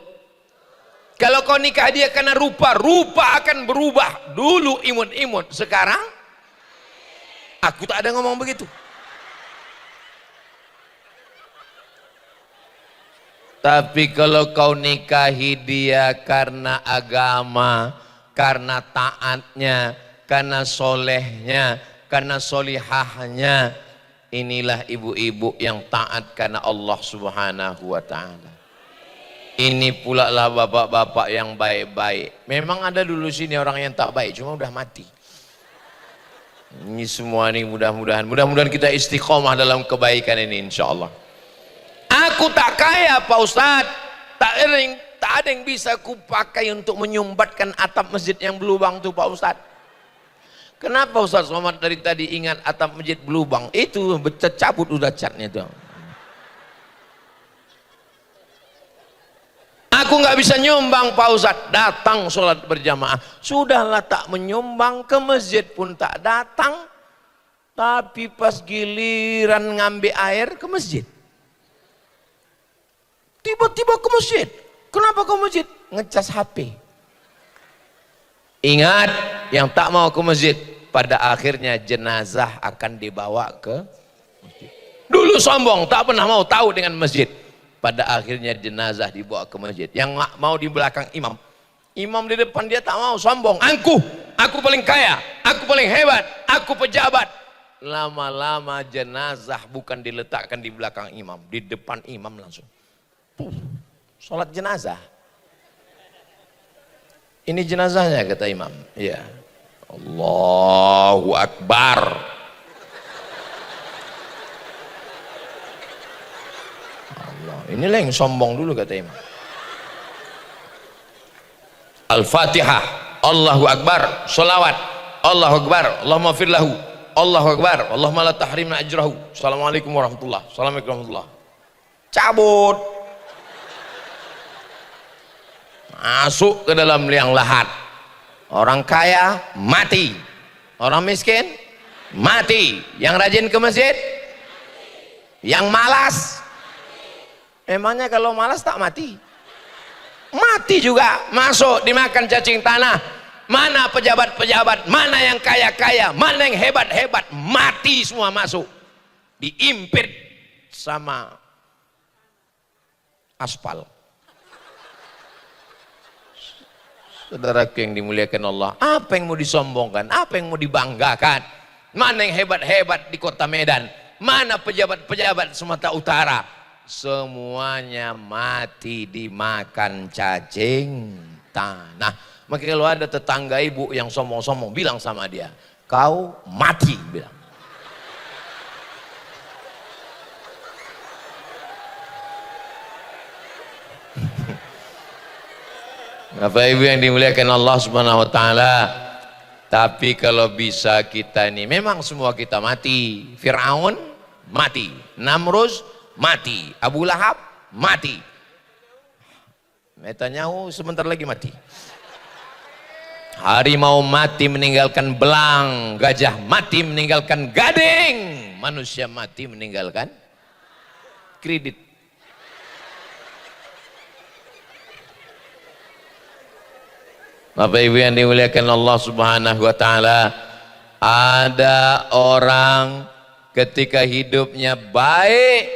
Kalau kau nikahi dia karena rupa, rupa akan berubah. Dulu imut-imut, sekarang aku tak ada ngomong begitu. Tapi kalau kau nikahi dia karena agama, karena taatnya, karena solehnya, karena solihahnya, inilah ibu-ibu yang taat karena Allah Subhanahu wa Ta'ala. Ini pula lah bapak-bapak yang baik-baik. Memang ada dulu sini orang yang tak baik, cuma udah mati. Ini semua ini mudah-mudahan kita istiqomah dalam kebaikan ini insya Allah. Aku tak kaya Pak Ustadz, tak ada yang bisa kupakai untuk menyumbatkan atap masjid yang berlubang tuh Pak Ustadz. Kenapa Ustadz Somad dari tadi ingat atap masjid berlubang? Itu cabut udah catnya tuh. Aku nggak bisa nyumbang Pak Ustadz, datang sholat berjamaah. Sudahlah tak menyumbang, ke masjid pun tak datang. Tapi pas giliran ngambil air ke masjid, tiba-tiba ke masjid. Kenapa ke masjid? Ngecas HP. Ingat, yang tak mau ke masjid, pada akhirnya jenazah akan dibawa ke masjid. Dulu sombong, tak pernah mau tahu dengan masjid. Pada akhirnya jenazah dibawa ke masjid. Yang mau di belakang imam. Imam di depan dia tak mau, sombong. Aku paling kaya, aku paling hebat, aku pejabat. Lama-lama jenazah bukan diletakkan di belakang imam, di depan imam langsung. Sholat jenazah. Ini jenazahnya kata imam. Iya. Allahu Akbar. Allah. Inilah yang sombong dulu kata imam. Al-Fatihah. Allahu Akbar. Sholawat. Allahu Akbar. Allahumma firlahu. Allahu Akbar. Allahumma la tahrimna ajrahu. Assalamualaikum warahmatullahi. Assalamualaikum warahmatullahi. Cabut. Masuk ke dalam liang lahat. Orang kaya mati, orang miskin mati. Yang rajin ke masjid, yang malas, emangnya kalau malas tak mati? Mati juga, masuk dimakan cacing tanah. Mana pejabat-pejabat, mana yang kaya-kaya, mana yang hebat-hebat, mati semua masuk, diimpit sama aspal. Saudaraku yang dimuliakan Allah, apa yang mau disombongkan, apa yang mau dibanggakan? Mana yang hebat-hebat di kota Medan? Mana pejabat-pejabat Sumatera Utara? Semuanya mati dimakan cacing tanah. Maka kalau ada tetangga ibu yang sombong-sombong, bilang sama dia, kau mati, bilang. Bapak Ibu yang dimuliakan Allah Subhanahu wa taala. Tapi kalau bisa kita ini, memang semua kita mati. Fir'aun mati, Namrus mati, Abu Lahab mati, Netanyahu sebentar lagi mati. Harimau mati meninggalkan belang, gajah mati meninggalkan gading, manusia mati meninggalkan kredit. Bapak Ibu yang dimuliakan Allah Subhanahu wa taala, ada orang ketika hidupnya baik,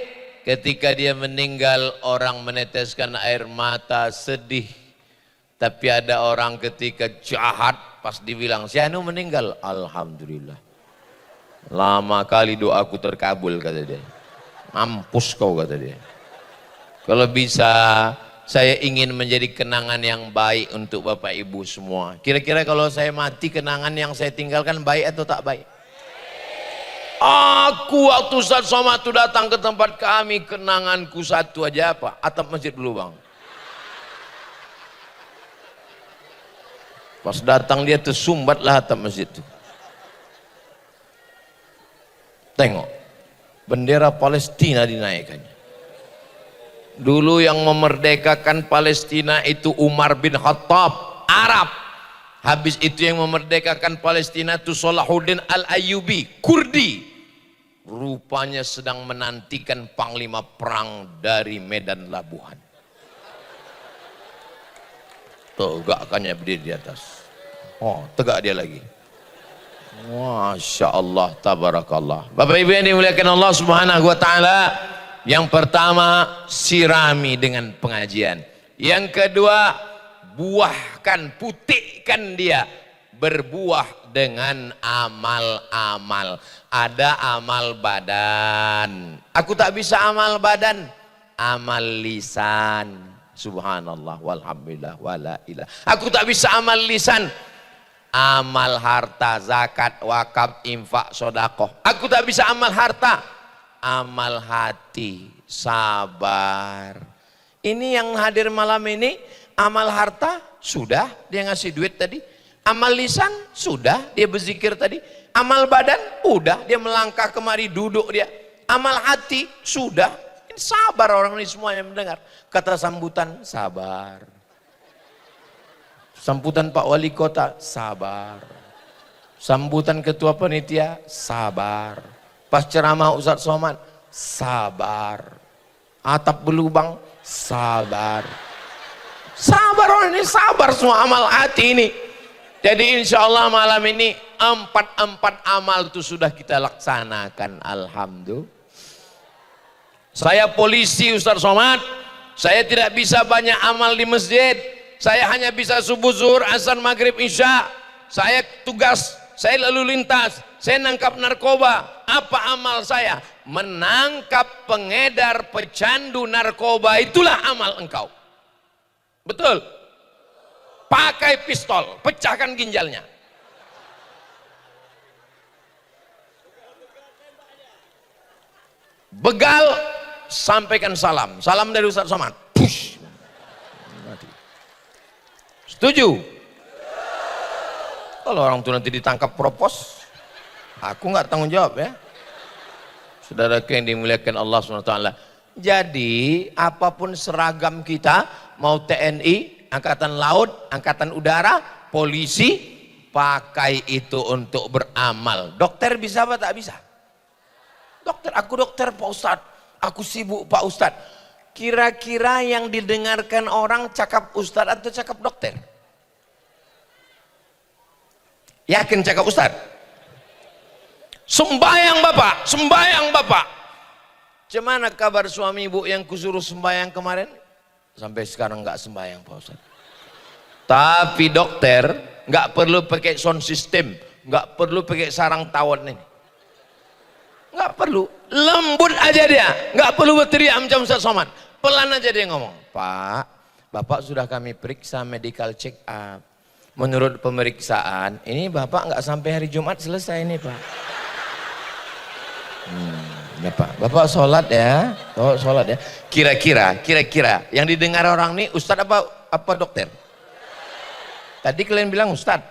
ketika dia meninggal orang meneteskan air mata sedih. Tapi ada orang ketika jahat, pas dibilang si anu meninggal, alhamdulillah. Lama kali doaku terkabul, kata dia. Mampus kau, kata dia. Kalau bisa saya ingin menjadi kenangan yang baik untuk Bapak Ibu semua. Kira-kira kalau saya mati, kenangan yang saya tinggalkan baik atau tak baik? Aku waktu Ustaz Somad itu datang ke tempat kami, kenanganku satu aja, apa? Atap masjid dulu, bang. Pas datang dia tersumbatlah atap masjid itu. Tengok, bendera Palestina dinaikkannya. Dulu yang memerdekakan Palestina itu Umar bin Khattab, Arab. Habis itu yang memerdekakan Palestina itu Salahuddin Al-Ayyubi, Kurdi. Rupanya sedang menantikan panglima perang dari Medan Labuhan. Tegakkannya berdiri di atas. Oh, tegak dia lagi. Masya Allah, tabarakallah. Bapak Ibu yang dimuliakan Allah Subhanahu wa taala, yang pertama sirami dengan pengajian. Yang kedua, buahkan, putikkan dia, berbuah dengan amal-amal. Ada amal badan. Aku tak bisa amal badan, amal lisan. Subhanallah walhamdulillah wala ilah. Aku tak bisa amal lisan, amal harta, zakat, wakaf, infak, sodakoh. Aku tak bisa amal harta, amal hati, sabar. Ini yang hadir malam ini, amal harta sudah dia ngasih duit tadi, amal lisan sudah dia berzikir tadi, amal badan udah dia melangkah kemari duduk dia, amal hati sudah. Ini sabar orang ini semua yang mendengar. Kata sambutan sabar, sambutan Pak Wali Kota sabar, sambutan Ketua Panitia sabar, pas ceramah Ustaz Somad sabar, atap berlubang sabar. Sabar orang ini, sabar semua amal hati ini. Jadi insya Allah malam ini empat amal itu sudah kita laksanakan, alhamdulillah. Saya polisi Ustaz Somad, saya tidak bisa banyak amal di masjid. Saya hanya bisa subuh, zuhur, asar, maghrib, isya. Saya tugas, saya lalu lintas, saya nangkap narkoba. Apa amal saya? Menangkap pengedar pecandu narkoba, itulah amal engkau. Betul? Pakai pistol, pecahkan ginjalnya. Begal, sampaikan salam. Salam dari Ustaz Somad. Push. Setuju? Kalau orang itu nanti ditangkap propos, aku nggak tanggung jawab ya. Saudara yang dimuliakan Allah SWT. Jadi apapun seragam kita, mau TNI, Angkatan Laut, Angkatan Udara, polisi, pakai itu untuk beramal. Dokter bisa apa tak bisa? Dokter, aku dokter Pak Ustadz, aku sibuk Pak Ustadz. Kira-kira yang didengarkan orang cakap Ustadz atau cakap dokter? Yakin cakap Ustadz? Sembayang Bapak, sembayang Bapak. Gimana kabar suami ibu yang kusuruh sembayang kemarin? Sampai sekarang nggak sembayang Pak Ustadz. Tapi dokter nggak perlu pakai sound system, nggak perlu pakai sarang tawon ini. nggak perlu, lembut aja dia, nggak perlu berteriak macam Ustaz Somad, pelan aja dia ngomong. Pak, Bapak sudah kami periksa medical check up, menurut pemeriksaan ini Bapak nggak sampai hari Jumat selesai nih Pak. Ya Pak, Bapak sholat ya, sholat ya. Kira-kira yang didengar orang ini Ustadz apa dokter? Tadi kalian bilang Ustadz,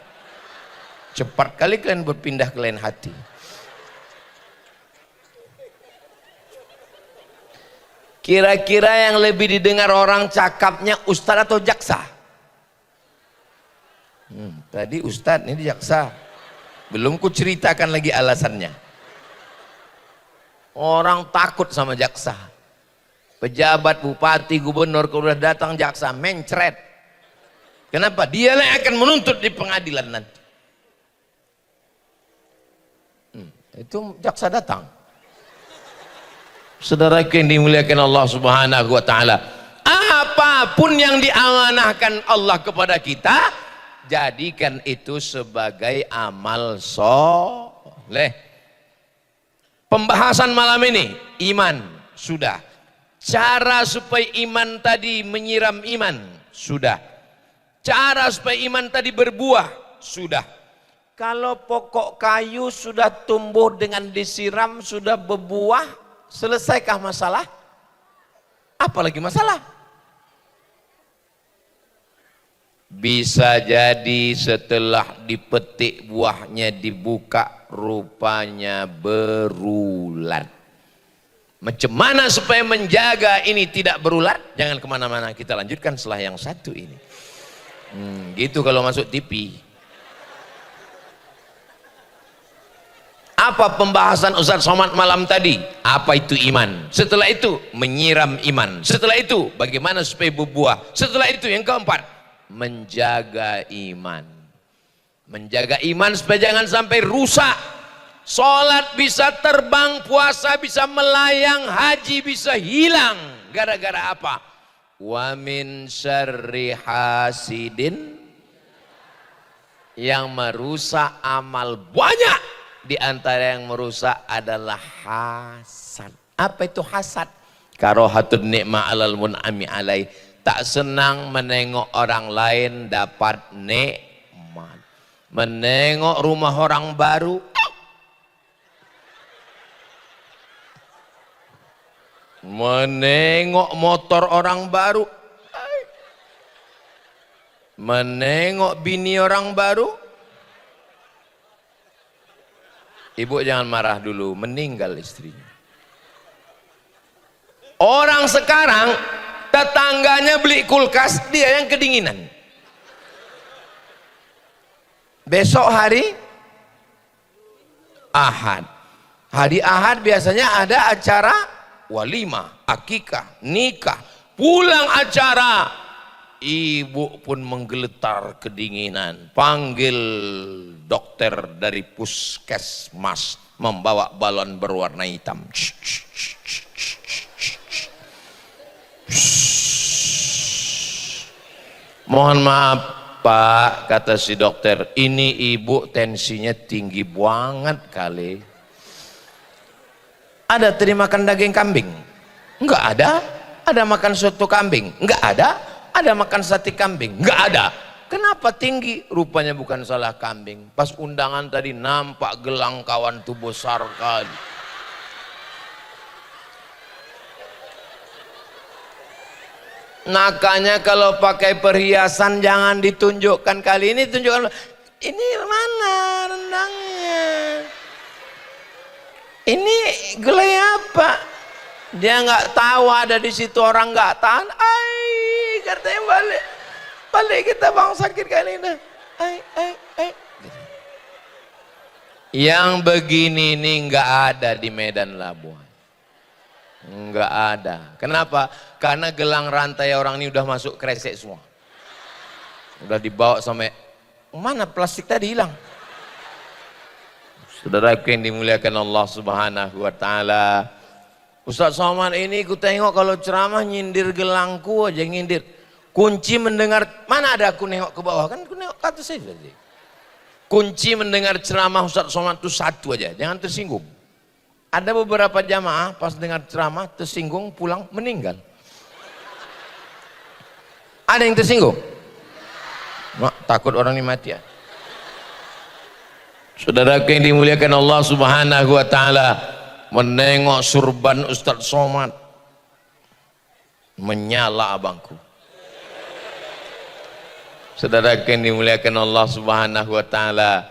cepat kali kalian berpindah ke lain hati. Kira-kira yang lebih didengar orang cakapnya Ustadz atau jaksa? Tadi Ustadz, ini jaksa. Belum ku ceritakan lagi alasannya. Orang takut sama jaksa. Pejabat, bupati, gubernur kalau udah datang jaksa mencret. Kenapa? Dia yang akan menuntut di pengadilan nanti. Itu jaksa datang. Saudara yang dimuliakan Allah Subhanahu wa taala, apapun yang diamanahkan Allah kepada kita, jadikan itu sebagai amal soleh. Pembahasan malam ini iman sudah, cara supaya iman tadi menyiram iman sudah, cara supaya iman tadi berbuah sudah. Kalau pokok kayu sudah tumbuh dengan disiram sudah berbuah, selesaikah masalah? Apalagi masalah? Bisa jadi setelah dipetik buahnya dibuka rupanya berulat. Macam mana supaya menjaga ini tidak berulat? Jangan kemana-mana, kita lanjutkan setelah yang satu ini. Gitu kalau masuk TV. Apa pembahasan Ustaz Somad malam tadi? Apa itu iman? Setelah itu menyiram iman. Setelah itu bagaimana supaya berbuah? Setelah itu yang keempat, menjaga iman. Menjaga iman supaya jangan sampai rusak. Sholat bisa terbang, puasa bisa melayang, haji bisa hilang. Gara-gara apa? Wa min syarri hasidin, yang merusak amal banyak. Di antara yang merusak adalah hasad. Apa itu hasad? Karohatun ni'ma alal mun'ami alaih, tak senang menengok orang lain dapat nikmat. Menengok rumah orang baru, menengok motor orang baru, menengok bini orang baru. Ibu jangan marah dulu, meninggal istrinya. Orang sekarang tetangganya beli kulkas, dia yang kedinginan. Besok hari Ahad. Hari Ahad biasanya ada acara walimah, akikah, nikah. Pulang acara, ibu pun menggeletar kedinginan. Panggil dokter dari puskesmas membawa balon berwarna hitam. Mohon maaf Pak, kata si dokter, ini ibu tensinya tinggi banget kali. Ada tadi makan daging kambing? Enggak ada. Ada makan soto kambing? Enggak ada. Ada makan sate kambing? Enggak ada. Kenapa tinggi? Rupanya bukan salah kambing. Pas undangan tadi nampak gelang kawan tuh besar kali. Nakanya kalau pakai perhiasan jangan ditunjukkan, kali ini tunjukkan. Ini mana rendangnya? Ini gulai apa? Dia nggak tahu ada di situ orang nggak tahan. Katanya balik kita bang sakit kali ini. Yang begini nih nggak ada di Medan Labuan. Enggak ada. Kenapa? Karena gelang rantai orang ini udah masuk kresek semua. Udah dibawa sampai mana plastik tadi hilang. Saudaraku yang dimuliakan Allah Subhanahu wa taala. Ustaz Somad ini ku tengok kalau ceramah nyindir gelangku aja nyindir. Kunci mendengar, mana ada aku nengok ke bawah, kan aku nengok ke atas saja. Kunci mendengar ceramah Ustaz Somad itu satu aja, jangan tersinggung. Ada beberapa jamaah pas dengar ceramah tersinggung, pulang meninggal. Ada yang tersinggung? Takut orang ini mati ya. Saudara yang dimuliakan Allah Subhanahu wa taala, menengok surban Ustadz Somad menyala abangku. Saudara yang dimuliakan Allah Subhanahu wa taala,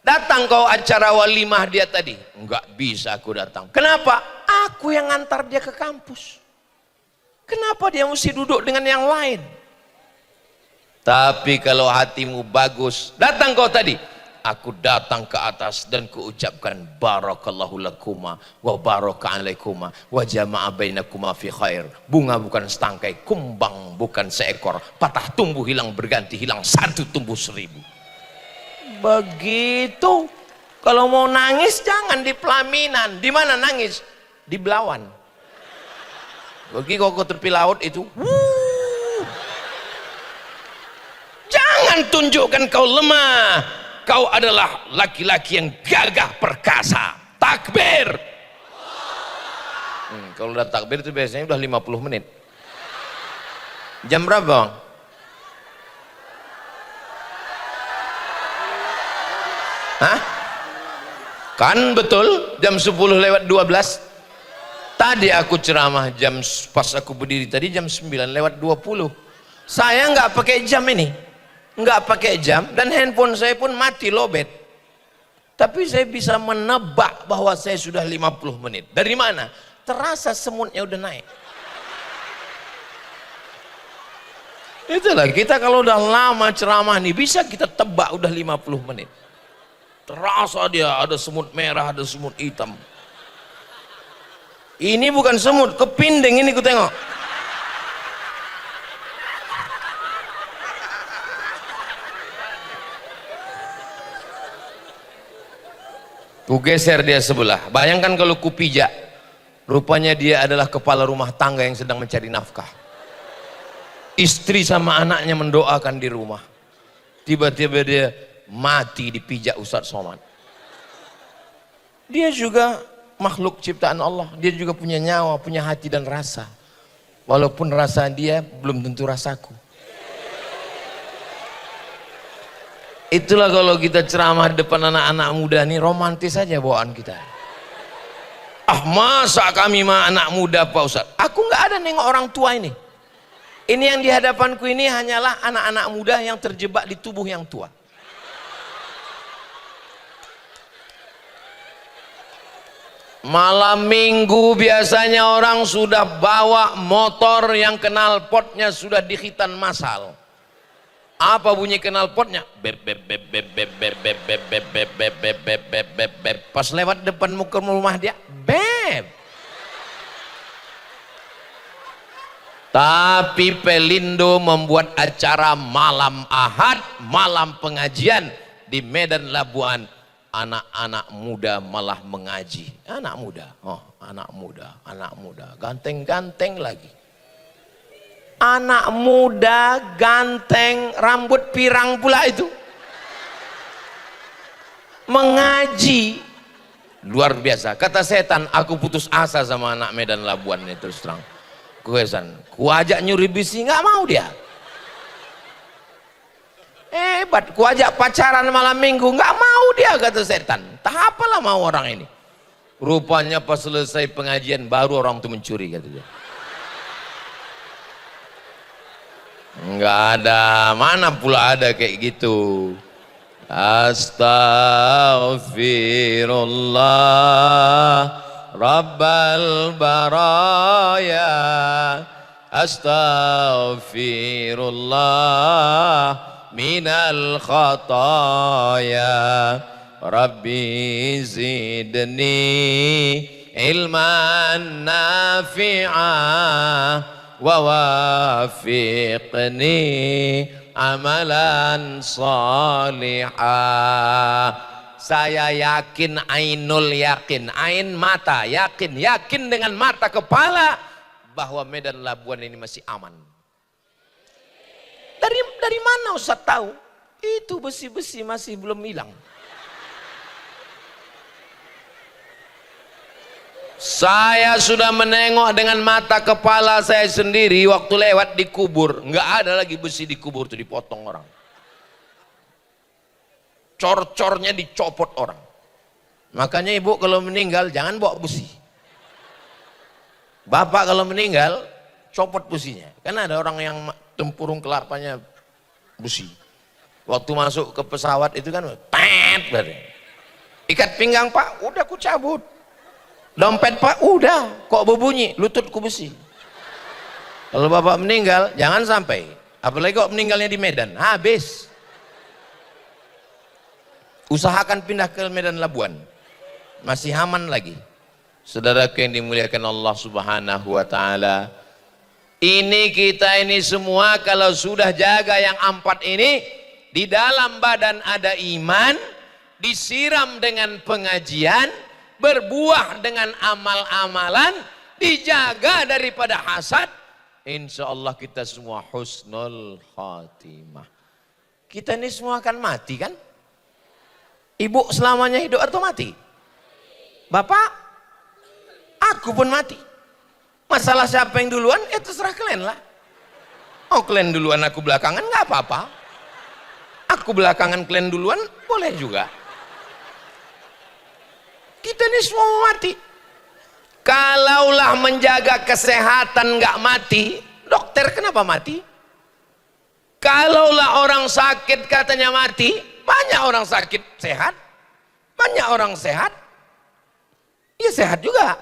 datang kau acara walimah dia tadi? Enggak bisa aku datang. Kenapa? Aku yang ngantar dia ke kampus. Kenapa dia mesti duduk dengan yang lain? Tapi kalau hatimu bagus, datang kau tadi. Aku datang ke atas dan kuucapkan barakallahu lakuma wa baraka alaikuma wa jama'a bainakuma fi khair. Bunga bukan setangkai, kumbang bukan seekor, patah tumbuh hilang berganti, hilang satu tumbuh seribu. Begitu. Kalau mau nangis jangan di pelaminan. Di mana nangis? Di Belawan. Bagi kau tepi laut itu, jangan tunjukkan kau lemah. Kau adalah laki-laki yang gagah perkasa. Takbir. Kalau udah takbir itu biasanya udah 50 menit. Jam berapa bang? Hah? Kan betul jam 10 lewat 12. Tadi aku ceramah pas aku berdiri tadi jam 9 lewat 20. Saya nggak pakai jam ini. Nggak pakai jam, dan handphone saya pun mati lowbat. Tapi saya bisa menebak bahwa saya sudah 50 menit. Dari mana? Terasa semutnya udah naik. Itulah kita kalau udah lama ceramah nih, bisa kita tebak udah 50 menit. Terasa dia ada semut merah, ada semut hitam. Ini bukan semut, kepinding ini ku tengok. Ku geser dia sebelah. Bayangkan kalau ku pijak, rupanya dia adalah kepala rumah tangga yang sedang mencari nafkah. Istri sama anaknya mendoakan di rumah. Tiba-tiba dia mati dipijak Ustadz Somad. Dia juga makhluk ciptaan Allah. Dia juga punya nyawa, punya hati dan rasa. Walaupun rasa dia belum tentu rasaku. Itulah kalau kita ceramah depan anak-anak muda nih, romantis saja bawaan kita. Ah masa kami mah anak muda Pak Ustadz? Aku nggak ada nengok orang tua ini. Ini yang di hadapanku ini hanyalah anak-anak muda yang terjebak di tubuh yang tua. Malam minggu biasanya orang sudah bawa motor yang knalpotnya sudah dihitan massal. Apa bunyi knalpotnya? Beb beb beb beb beb beb beb beb beb beb beb beb beb beb beb beb. Pas lewat depan muka rumah dia, beb. Tapi Pelindo membuat acara malam Ahad, malam pengajian di Medan Labuan. Anak-anak muda malah mengaji. Anak muda, anak muda, ganteng-ganteng lagi. Anak muda ganteng, rambut pirang pula itu, mengaji luar biasa. Kata setan, aku putus asa sama anak Medan Labuan ini, terus terang. Ku ajak nyuri bisi, nggak mau dia. Hebat, ku ajak pacaran malam minggu, nggak mau dia, kata setan. Tak apalah mau orang ini. Rupanya pas selesai pengajian baru orang itu mencuri, kata dia. Enggak ada, mana pula ada kayak gitu. Astaghfirullah Rabbal baraya, astaghfirullah minal khataya, Rabbi zidni ilman nafi'ah wawafiqni amalan salihah. Saya yakin, ainul yakin, ain mata, yakin dengan mata kepala bahwa Medan Labuan ini masih aman. Dari mana Ustaz tahu? Itu besi-besi masih belum hilang. Saya sudah menengok dengan mata kepala saya sendiri waktu lewat di kubur, nggak ada lagi besi di kubur itu, dipotong orang. Cor-cornya dicopot orang. Makanya ibu kalau meninggal jangan bawa besi. Bapak kalau meninggal copot besinya. Karena ada orang yang tempurung kelapanya besi. Waktu masuk ke pesawat itu kan pet, ikat pinggang Pak, udah ku cabut. Dompet Pak, udah, kok berbunyi, lututku besi. Kalau bapak meninggal, jangan sampai. Apalagi kok meninggalnya di Medan, habis. Usahakan pindah ke Medan Labuan, masih aman lagi. Saudaraku yang dimuliakan Allah Subhanahu wa Ta'ala, ini kita ini semua kalau sudah jaga yang 4 ini, di dalam badan ada iman, disiram dengan pengajian, berbuah dengan amal-amalan, dijaga daripada hasad, insya Allah kita semua husnul khatimah. Kita ini semua akan mati kan? Ibu selamanya hidup atau mati? Bapak? Aku pun mati. Masalah siapa yang duluan, terserah kalian lah. Oh kalian duluan aku belakangan, nggak apa-apa. Aku belakangan kalian duluan, boleh juga. Kita ini semua mati. Kalaulah menjaga kesehatan nggak mati, dokter kenapa mati? Kalaulah orang sakit katanya mati, banyak orang sakit sehat, banyak orang sehat, ya sehat juga.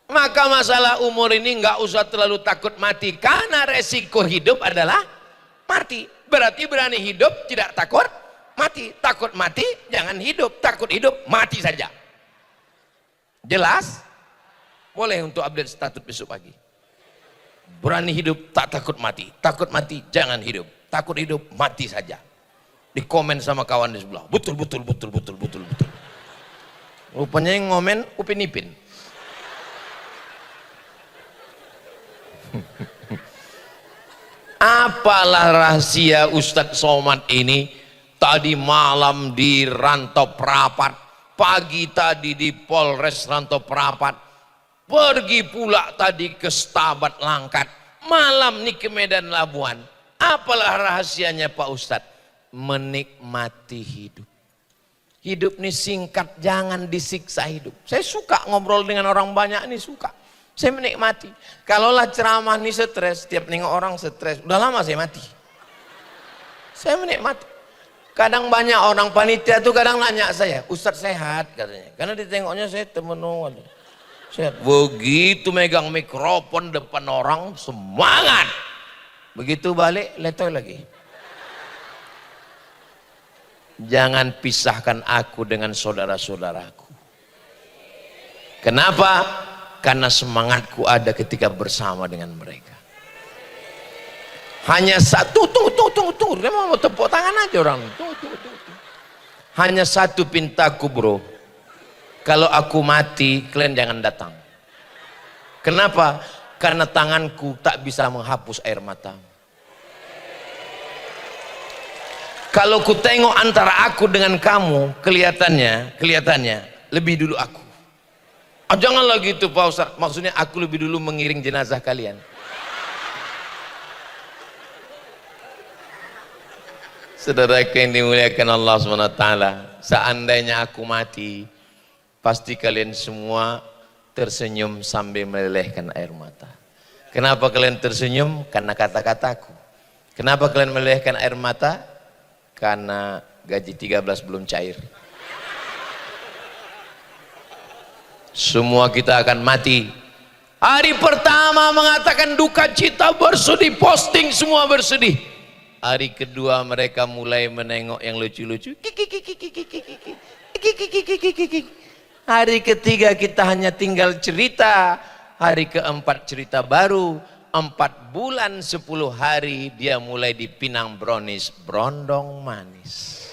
Maka masalah umur ini nggak usah terlalu takut mati, karena resiko hidup adalah mati. Berarti berani hidup, tidak takut mati. Takut mati, jangan hidup. Takut hidup, mati saja. Jelas? Boleh untuk update status besok pagi. Berani hidup, tak takut mati. Takut mati, jangan hidup. Takut hidup, mati saja. Di komen sama kawan di sebelah. Betul, betul, betul, betul, betul, betul. Rupanya yang ngomen Upin Ipin. Apalah rahasia Ustadz Somad ini? Tadi malam di Rantau Prapat, pagi tadi di Polres Rantau Prapat, pergi pula tadi ke Stabat Langkat, malam nih ke Medan Labuan. Apalah rahasianya Pak Ustadz? Menikmati hidup. Hidup ini singkat, jangan disiksa hidup. Saya suka ngobrol dengan orang banyak nih, suka. Saya menikmati. Kalaulah ceramah nih stres, setiap nengok orang stres, udah lama saya mati. Saya menikmati. Kadang banyak orang panitia tuh kadang nanya saya, Ustadz sehat katanya. Karena ditengoknya saya temen sehat. Begitu megang mikrofon depan orang, semangat. Begitu balik, letoy lagi. Jangan pisahkan aku dengan saudara-saudaraku. Kenapa? Karena semangatku ada ketika bersama dengan mereka. Hanya satu, tunggu. Dia mau tepuk tangan aja orang. Tunggu. Hanya satu pintaku bro. Kalau aku mati, kalian jangan datang. Kenapa? Karena tanganku tak bisa menghapus air mata. Kalau ku tengok antara aku dengan kamu, kelihatannya lebih dulu aku. Janganlah gitu Pak Ustaz. Maksudnya aku lebih dulu mengiring jenazah kalian. Saudara yang dimuliakan Allah SWT, seandainya aku mati, pasti kalian semua tersenyum sambil melelehkan air mata. Kenapa kalian tersenyum? Karena kata-kataku. Kenapa kalian melelehkan air mata? Karena gaji 13 belum cair. Semua kita akan mati. Hari pertama mengatakan duka cita, bersedih, posting semua bersedih. Hari kedua mereka mulai menengok yang lucu-lucu. Hari ketiga kita hanya tinggal cerita. Hari keempat cerita baru. 4 bulan 10 hari dia mulai dipinang brownies, brondong manis.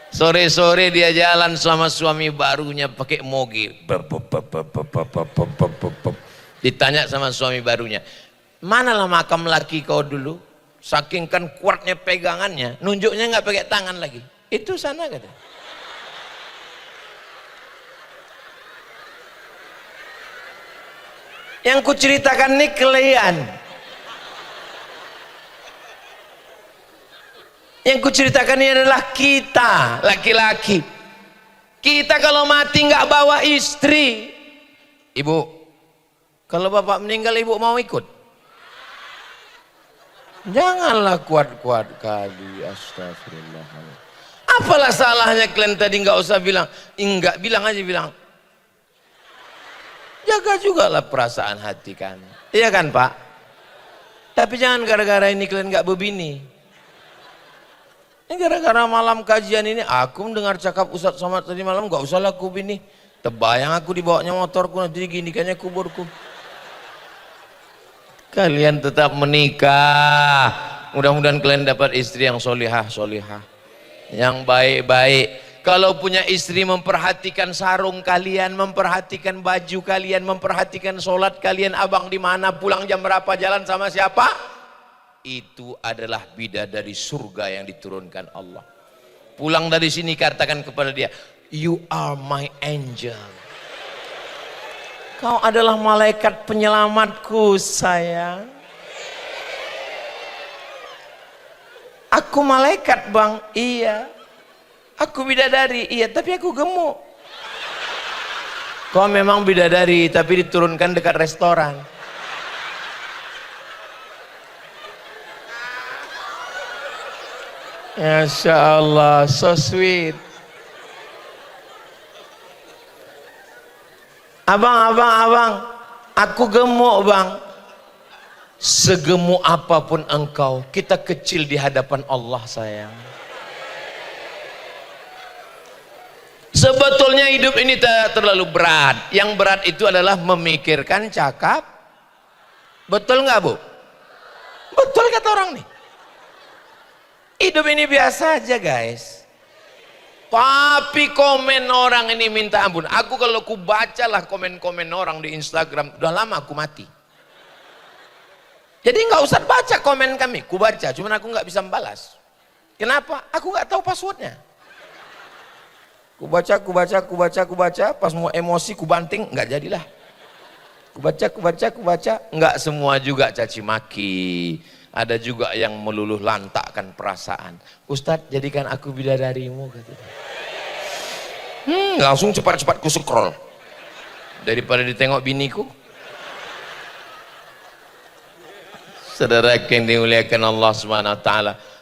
Sore-sore dia jalan sama suami barunya pakai moge. Ditanya sama suami barunya, manalah makam laki kau dulu? Saking kan kuatnya pegangannya, nunjuknya nggak pakai tangan lagi. Itu sana kata. Yang kuceritakan ini kalian. Yang kuceritakan ini adalah kita, laki-laki. Kita kalau mati nggak bawa istri. Ibu, kalau bapak meninggal ibu mau ikut? Janganlah kuat-kuat kali, astagfirullahaladzim. Apalah salahnya kalian tadi nggak usah bilang, enggak, bilang aja, bilang. Jaga juga lah perasaan hati kan. Iya kan Pak? Tapi jangan gara-gara ini kalian nggak berbini. Ini gara-gara malam kajian ini, aku mendengar cakap Ustadz Somad tadi malam, nggak usah lah aku bini. Terbayang aku dibawanya motorku, nanti diginikannya kuburku. Kalian tetap menikah, mudah-mudahan kalian dapat istri yang solihah, yang baik-baik. Kalau punya istri memperhatikan sarung kalian, memperhatikan baju kalian, memperhatikan sholat kalian, abang di mana, pulang jam berapa, jalan sama siapa, itu adalah bidadari surga yang diturunkan Allah. Pulang dari sini katakan kepada dia, you are my angel. Kau adalah malaikat penyelamatku sayang. Aku malaikat bang, iya. Aku bidadari, iya, tapi aku gemuk. Kau memang bidadari, tapi diturunkan dekat restoran. Masya Allah, so sweet. Abang, aku gemuk bang. Segemuk apapun engkau, kita kecil di hadapan Allah sayang. Sebetulnya hidup ini tidak terlalu berat. Yang berat itu adalah memikirkan cakap. Betul nggak Bu? Betul kata orang nih. Hidup ini biasa aja guys. Tapi komen orang ini minta ampun. Aku kalau ku bacalah komen-komen orang di Instagram, udah lama aku mati. Jadi nggak usah baca komen kami, ku baca, cuman aku nggak bisa membalas. Kenapa? Aku nggak tahu passwordnya. Ku baca, pas mau emosi ku banting, nggak jadilah. Ku baca, nggak semua juga caci maki. Ada juga yang meluluh lantakkan perasaan. Ustadz, jadikan aku bidadarimu katanya. Langsung cepat-cepat ku scroll. Daripada ditengok biniku. Saudara yang dimuliakan Allah SWT.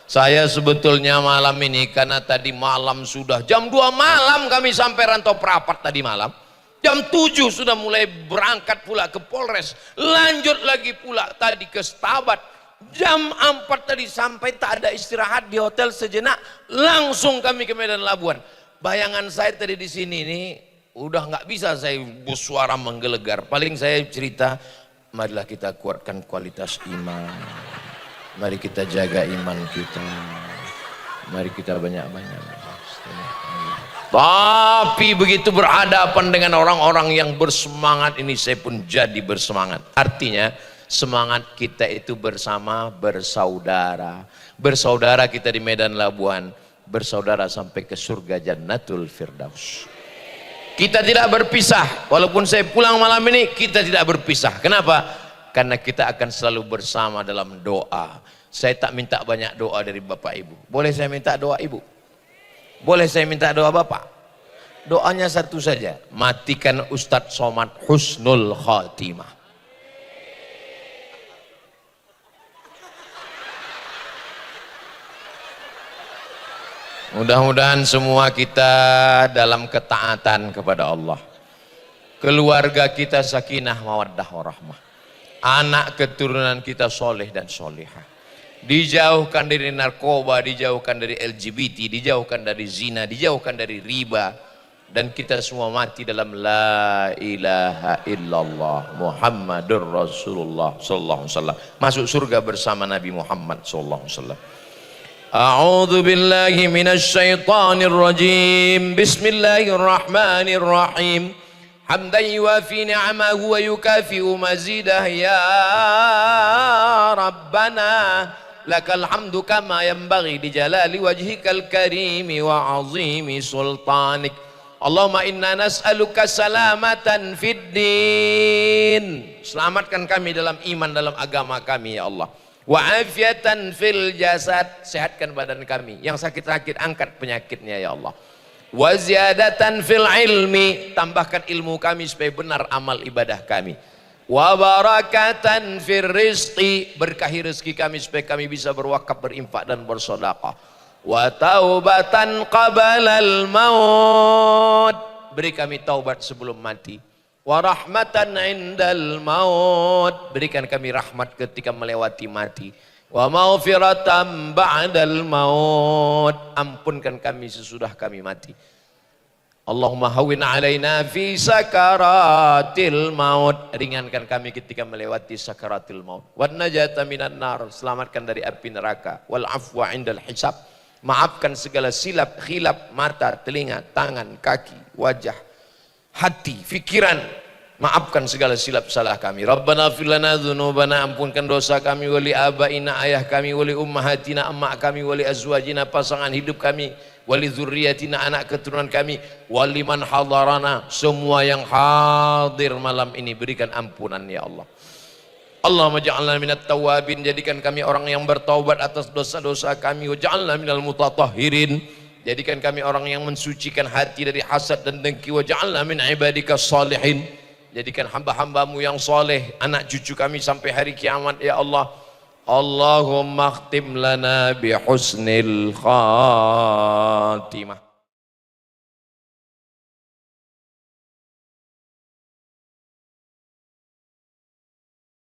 Saya sebetulnya malam ini, karena tadi malam sudah jam 2 malam kami sampai Rantau Perapat tadi malam. Jam 7 sudah mulai berangkat pula ke Polres. Lanjut lagi pula tadi ke Stabat. Jam 4 tadi sampai tak ada istirahat di hotel sejenak, langsung kami ke Medan Labuan. Bayangan saya tadi di sini nih udah nggak bisa saya bersuara menggelegar. Paling saya cerita, marilah kita kuatkan kualitas iman. Mari kita jaga iman kita. Mari kita banyak-banyak. Tapi begitu berhadapan dengan orang-orang yang bersemangat ini, saya pun jadi bersemangat. Artinya semangat kita itu bersama, bersaudara. Bersaudara kita di Medan Labuan, bersaudara sampai ke surga Jannatul Firdaus. Kita tidak berpisah, walaupun saya pulang malam ini, kita tidak berpisah. Kenapa? Karena kita akan selalu bersama dalam doa. Saya tak minta banyak doa dari Bapak Ibu. Boleh saya minta doa Ibu? Boleh saya minta doa Bapak? Doanya satu saja, matikan Ustadz Somad husnul khatimah. Mudah-mudahan semua kita dalam ketaatan kepada Allah. Keluarga kita sakinah mawaddah warahmah. Anak keturunan kita soleh dan solehah. Dijauhkan dari narkoba, dijauhkan dari LGBT, dijauhkan dari zina, dijauhkan dari riba. Dan kita semua mati dalam la ilaha illallah Muhammadur Rasulullah sallallahu alaihi wasallam. Masuk surga bersama Nabi Muhammad sallallahu alaihi wasallam. A'udzu billahi minasy syaithanir rajim. Bismillahirrahmanirrahim. Hamdan yuwafi ni'amahu wa yukafi'u mazidah ya Rabbana. Lakal hamdu kama yanbaghi li jalali wajhikal karimi wa 'azimi sultanik. Allahumma inna nas'aluka salamatan fid din. selamatkan kami dalam iman, dalam agama kami ya Allah. Wa afiatan fil jasad, sehatkan badan kami. Yang sakit-sakit angkat penyakitnya ya Allah. Wa ziyadatan fil ilmi, tambahkan ilmu kami supaya benar amal ibadah kami. Wa barakatan fir rizqi, berkahi rezeki kami supaya kami bisa berwakaf, berinfak dan bersedekah. Wa taubatan qabalal maut, beri kami taubat sebelum mati. Wa rahmatan indal maut, berikan kami rahmat ketika melewati mati. Wa maghfiratan ba'dal maut, ampunkan kami sesudah kami mati. Allahumma hawwin alaina fi sakaratil maut, ringankan kami ketika melewati sakaratil maut. Wan najata minan nar, selamatkan dari api neraka. Wal afwa indal hisab, maafkan segala silap, khilaf, mata, telinga, tangan, kaki, wajah, hati, fikiran, maafkan segala silap salah kami. Rabbana fir lana dzunubana, ampunkan dosa kami, wali abaina, ayah kami, wali ummahatina, emak kami, wali azwajina, pasangan hidup kami, wali dzurriyyatina, anak keturunan kami, wali man hadarana, semua yang hadir malam ini berikan ampunan ya Allah. Allahumma ja'alna minat tawabin, jadikan kami orang yang bertaubat atas dosa-dosa kami. Waj'alna minal mutatahhirin, jadikan kami orang yang mensucikan hati dari hasad dan dengki. Waj'alna min ibadika salihin, jadikan hamba-hambamu yang soleh, anak cucu kami sampai hari kiamat ya Allah. Allahumma khtim lana bi husnil khatimah.